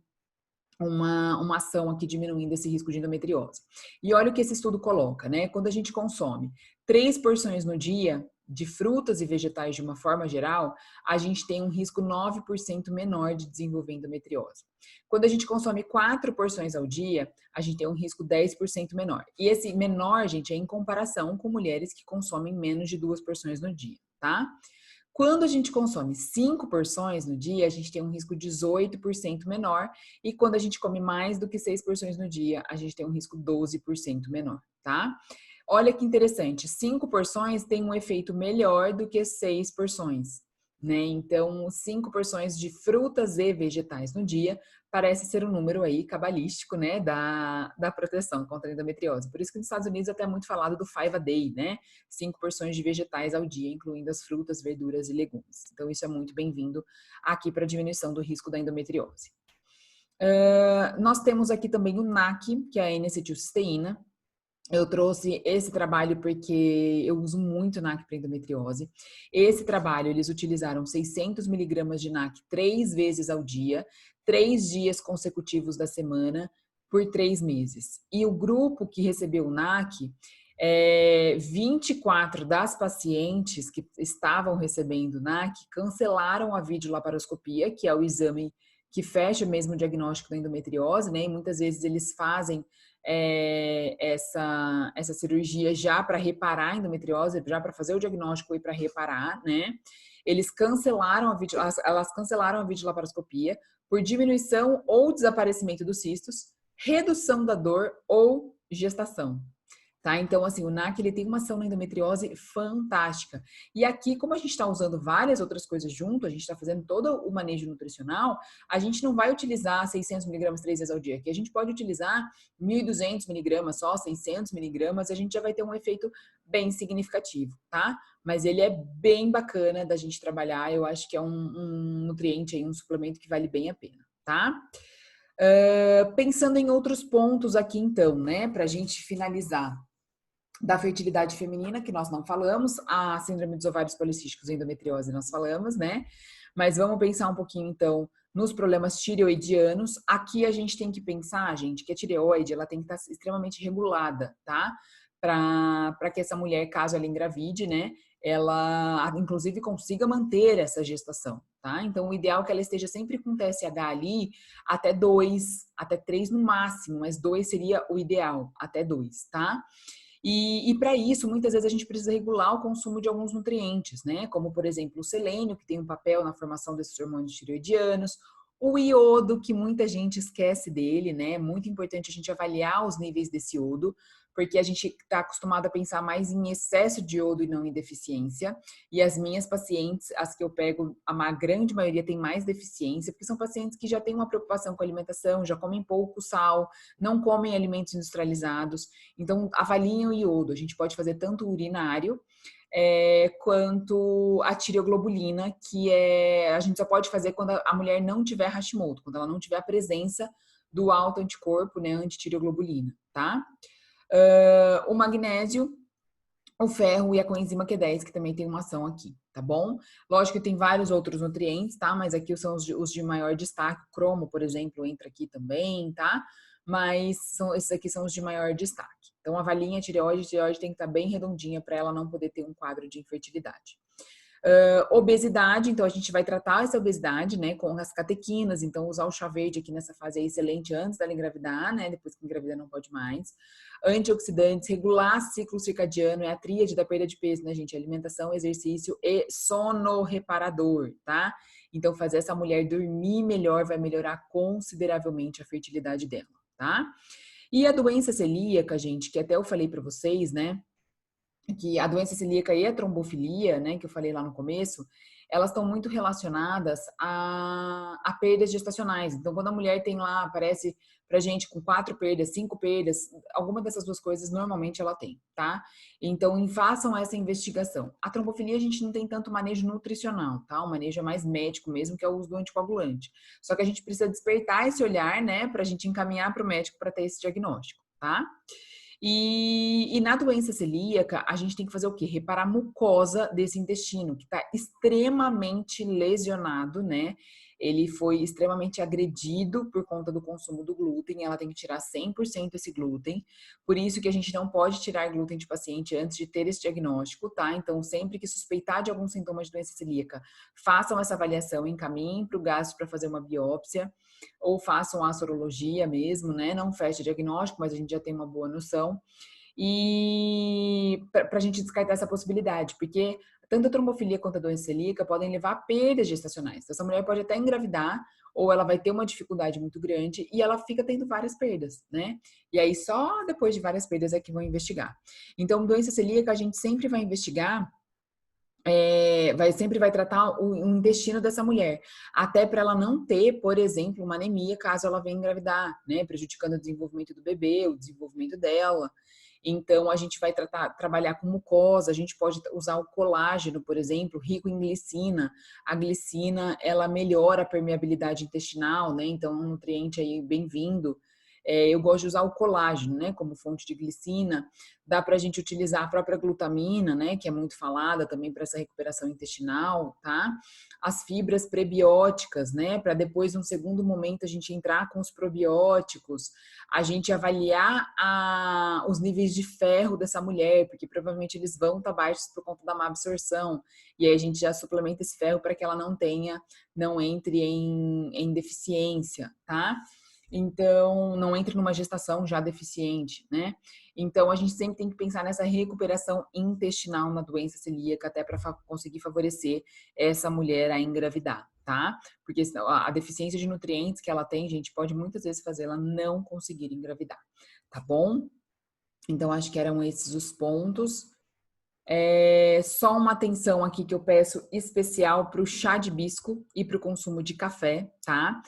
uma ação aqui diminuindo esse risco de endometriose. E olha o que esse estudo coloca, né? Quando a gente consome 3 porções no dia de frutas e vegetais de uma forma geral, a gente tem um risco 9% menor de desenvolver endometriose. Quando a gente consome 4 porções ao dia, a gente tem um risco 10% menor. E esse menor, gente, é em comparação com mulheres que consomem menos de 2 porções no dia, tá? Quando a gente consome 5 porções no dia, a gente tem um risco 18% menor. E quando a gente come mais do que 6 porções no dia, a gente tem um risco 12% menor, tá? Olha que interessante, 5 porções tem um efeito melhor do que 6 porções, né? Então, 5 porções de frutas e vegetais no dia parece ser um número aí cabalístico, né, da proteção contra a endometriose. Por isso que nos Estados Unidos até é muito falado do 5 a day, né? 5 porções de vegetais ao dia, incluindo as frutas, verduras e legumes. Então, isso é muito bem-vindo aqui para a diminuição do risco da endometriose. Nós temos aqui também o NAC, que é a N-acetilcisteína. Eu trouxe esse trabalho porque eu uso muito NAC para endometriose. Esse trabalho, eles utilizaram 600 miligramas de NAC 3 vezes ao dia, 3 dias consecutivos da semana, por 3 meses. E o grupo que recebeu o NAC, 24 das pacientes que estavam recebendo NAC cancelaram a videolaparoscopia, que é o exame que fecha mesmo o diagnóstico da endometriose, né? E muitas vezes eles fazem essa cirurgia já para reparar a endometriose, já para fazer o diagnóstico e para reparar, né? Elas cancelaram a videolaparoscopia por diminuição ou desaparecimento dos cistos, redução da dor ou gestação. Tá? Então, assim, o NAC ele tem uma ação na endometriose fantástica. E aqui, como a gente está usando várias outras coisas junto, a gente está fazendo todo o manejo nutricional, a gente não vai utilizar 600 miligramas 3 vezes ao dia. Aqui a gente pode utilizar 1.200 miligramas só, 600 miligramas, a gente já vai ter um efeito bem significativo, tá? Mas ele é bem bacana da gente trabalhar, eu acho que é um nutriente aí, um suplemento que vale bem a pena, tá? Pensando em outros pontos aqui então, né, pra gente finalizar. Da fertilidade feminina, que nós não falamos, a síndrome dos ovários policísticos e endometriose nós falamos, né? Mas vamos pensar um pouquinho, então, nos problemas tireoidianos. Aqui a gente tem que pensar, gente, que a tireoide, ela tem que estar extremamente regulada, tá? Para que essa mulher, caso ela engravide, né? Ela, inclusive, consiga manter essa gestação, tá? Então, o ideal é que ela esteja sempre com TSH ali até 2, até 3 no máximo, mas 2 seria o ideal, até 2, tá? E para isso, muitas vezes a gente precisa regular o consumo de alguns nutrientes, né? Como, por exemplo, o selênio, que tem um papel na formação desses hormônios tireoidianos, o iodo, que muita gente esquece dele, né? É muito importante a gente avaliar os níveis desse iodo, porque a gente está acostumado a pensar mais em excesso de iodo e não em deficiência. E as minhas pacientes, as que eu pego, a grande maioria tem mais deficiência, porque são pacientes que já têm uma preocupação com a alimentação, já comem pouco sal, não comem alimentos industrializados. Então, avaliem o iodo. A gente pode fazer tanto o urinário, quanto a tireoglobulina, que a gente só pode fazer quando a mulher não tiver Hashimoto, quando ela não tiver a presença do alto anticorpo, né, antitireoglobulina, tá? O magnésio, o ferro e a coenzima Q10, que também tem uma ação aqui, tá bom? Lógico que tem vários outros nutrientes, tá? Mas aqui são os de maior destaque. O cromo, por exemplo, entra aqui também, tá? Mas esses aqui são os de maior destaque. Então, avaliem a tireoide tem que estar bem redondinha para ela não poder ter um quadro de infertilidade. Obesidade, então a gente vai tratar essa obesidade, né, com as catequinas, então usar o chá verde aqui nessa fase é excelente antes dela engravidar, né, depois que engravida não pode mais. Antioxidantes, regular ciclo circadiano, é a tríade da perda de peso, né, gente, alimentação, exercício e sono reparador, tá? Então fazer essa mulher dormir melhor vai melhorar consideravelmente a fertilidade dela, tá? E a doença celíaca, gente, que até eu falei para vocês, né, que a doença celíaca e a trombofilia, né, que eu falei lá no começo, elas estão muito relacionadas a perdas gestacionais. Então, quando a mulher tem lá, aparece pra gente com 4 perdas, 5 perdas, alguma dessas duas coisas normalmente ela tem, tá? Então, façam essa investigação. A trombofilia a gente não tem tanto manejo nutricional, tá? O manejo é mais médico mesmo, que é o uso do anticoagulante. Só que a gente precisa despertar esse olhar, né, pra gente encaminhar para o médico para ter esse diagnóstico, tá? E na doença celíaca, a gente tem que fazer o quê? Reparar a mucosa desse intestino, que está extremamente lesionado, né? Ele foi extremamente agredido por conta do consumo do glúten, ela tem que tirar 100% esse glúten. Por isso que a gente não pode tirar glúten de paciente antes de ter esse diagnóstico, tá? Então, sempre que suspeitar de algum sintoma de doença celíaca, façam essa avaliação, encaminhem para o gastro para fazer uma biópsia ou façam a sorologia mesmo, né? Não fecha diagnóstico, mas a gente já tem uma boa noção. E para a gente descartar essa possibilidade, porque tanto a trombofilia quanto a doença celíaca podem levar a perdas gestacionais. Então, essa mulher pode até engravidar, ou ela vai ter uma dificuldade muito grande e ela fica tendo várias perdas, né? E aí, só depois de várias perdas é que vão investigar. Então, doença celíaca, a gente sempre vai investigar sempre vai tratar o intestino dessa mulher, até para ela não ter, por exemplo, uma anemia caso ela venha engravidar, né, prejudicando o desenvolvimento do bebê, o desenvolvimento dela. Então a gente vai trabalhar com mucosa, a gente pode usar o colágeno, por exemplo, rico em glicina. A glicina, ela melhora a permeabilidade intestinal, né? Então é um nutriente aí bem-vindo. Eu gosto de usar o colágeno, né, como fonte de glicina. Dá para a gente utilizar a própria glutamina, né, que é muito falada também para essa recuperação intestinal, tá? As fibras prebióticas, né, para depois, num segundo momento, a gente entrar com os probióticos, a gente avaliar os níveis de ferro dessa mulher, porque provavelmente eles vão estar baixos por conta da má absorção, e aí a gente já suplementa esse ferro para que ela não entre em deficiência, tá? Então, não entre numa gestação já deficiente, né? Então, a gente sempre tem que pensar nessa recuperação intestinal na doença celíaca, até para conseguir favorecer essa mulher a engravidar, tá? Porque a deficiência de nutrientes que ela tem, gente, pode muitas vezes fazer ela não conseguir engravidar, tá bom? Então, acho que eram esses os pontos. Só uma atenção aqui que eu peço especial para o chá de hibisco e para o consumo de café, tá?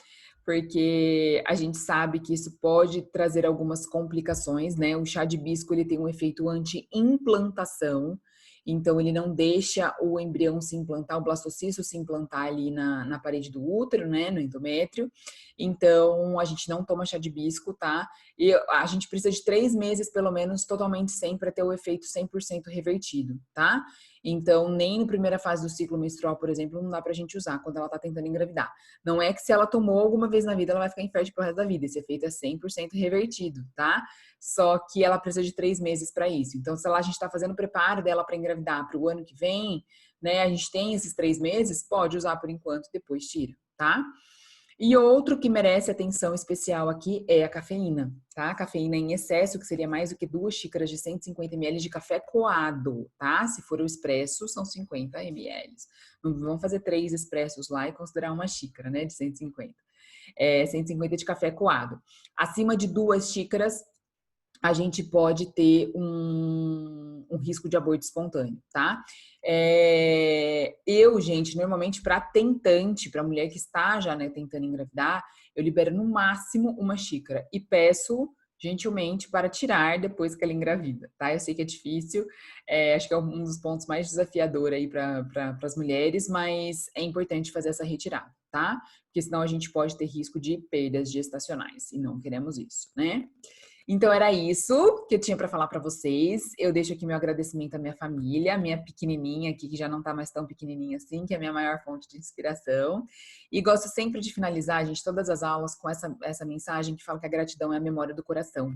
Porque a gente sabe que isso pode trazer algumas complicações, né? O chá de hibisco ele tem um efeito anti-implantação, então ele não deixa o embrião se implantar, o blastocisto se implantar ali na parede do útero, né? No endométrio. Então a gente não toma chá de hibisco, tá? E a gente precisa de 3 meses, pelo menos, totalmente sem, para ter o efeito 100% revertido, tá? Então, nem na primeira fase do ciclo menstrual, por exemplo, não dá pra gente usar quando ela tá tentando engravidar. Não é que se ela tomou alguma vez na vida, ela vai ficar infértil pro resto da vida. Esse efeito é 100% revertido, tá? Só que ela precisa de 3 meses para isso. Então, se lá a gente tá fazendo o preparo dela para engravidar pro ano que vem, né? A gente tem esses 3 meses, pode usar por enquanto, depois tira, tá? E outro que merece atenção especial aqui é a cafeína, tá? A cafeína em excesso, que seria mais do que 2 xícaras de 150 ml de café coado, tá? Se for o expresso, são 50 ml. Não vamos fazer 3 expressos lá e considerar uma xícara, né, de 150. 150 de café coado. Acima de 2 xícaras, a gente pode ter um risco de aborto espontâneo, tá? Gente, normalmente para tentante, para mulher que está já, né, tentando engravidar, eu libero no máximo uma xícara e peço gentilmente para tirar depois que ela engravida, tá? Eu sei que é difícil, acho que é um dos pontos mais desafiadores aí para as mulheres, mas é importante fazer essa retirada, tá? Porque senão a gente pode ter risco de perdas gestacionais e não queremos isso, né? Então era isso que eu tinha para falar para vocês. Eu deixo aqui meu agradecimento à minha família, minha pequenininha aqui, que já não tá mais tão pequenininha assim, que é a minha maior fonte de inspiração. E gosto sempre de finalizar, gente, todas as aulas com essa mensagem que fala que a gratidão é a memória do coração.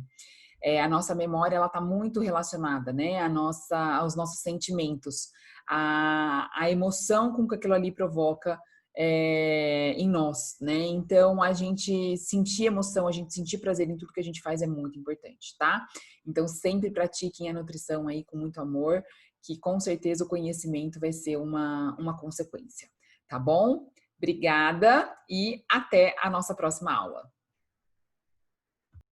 A nossa memória, ela tá muito relacionada, né, aos nossos sentimentos, a emoção com que aquilo ali provoca em nós, né? Então, a gente sentir emoção, a gente sentir prazer em tudo que a gente faz é muito importante, tá? Então, sempre pratiquem a nutrição aí com muito amor, que com certeza o conhecimento vai ser uma consequência, tá bom? Obrigada e até a nossa próxima aula.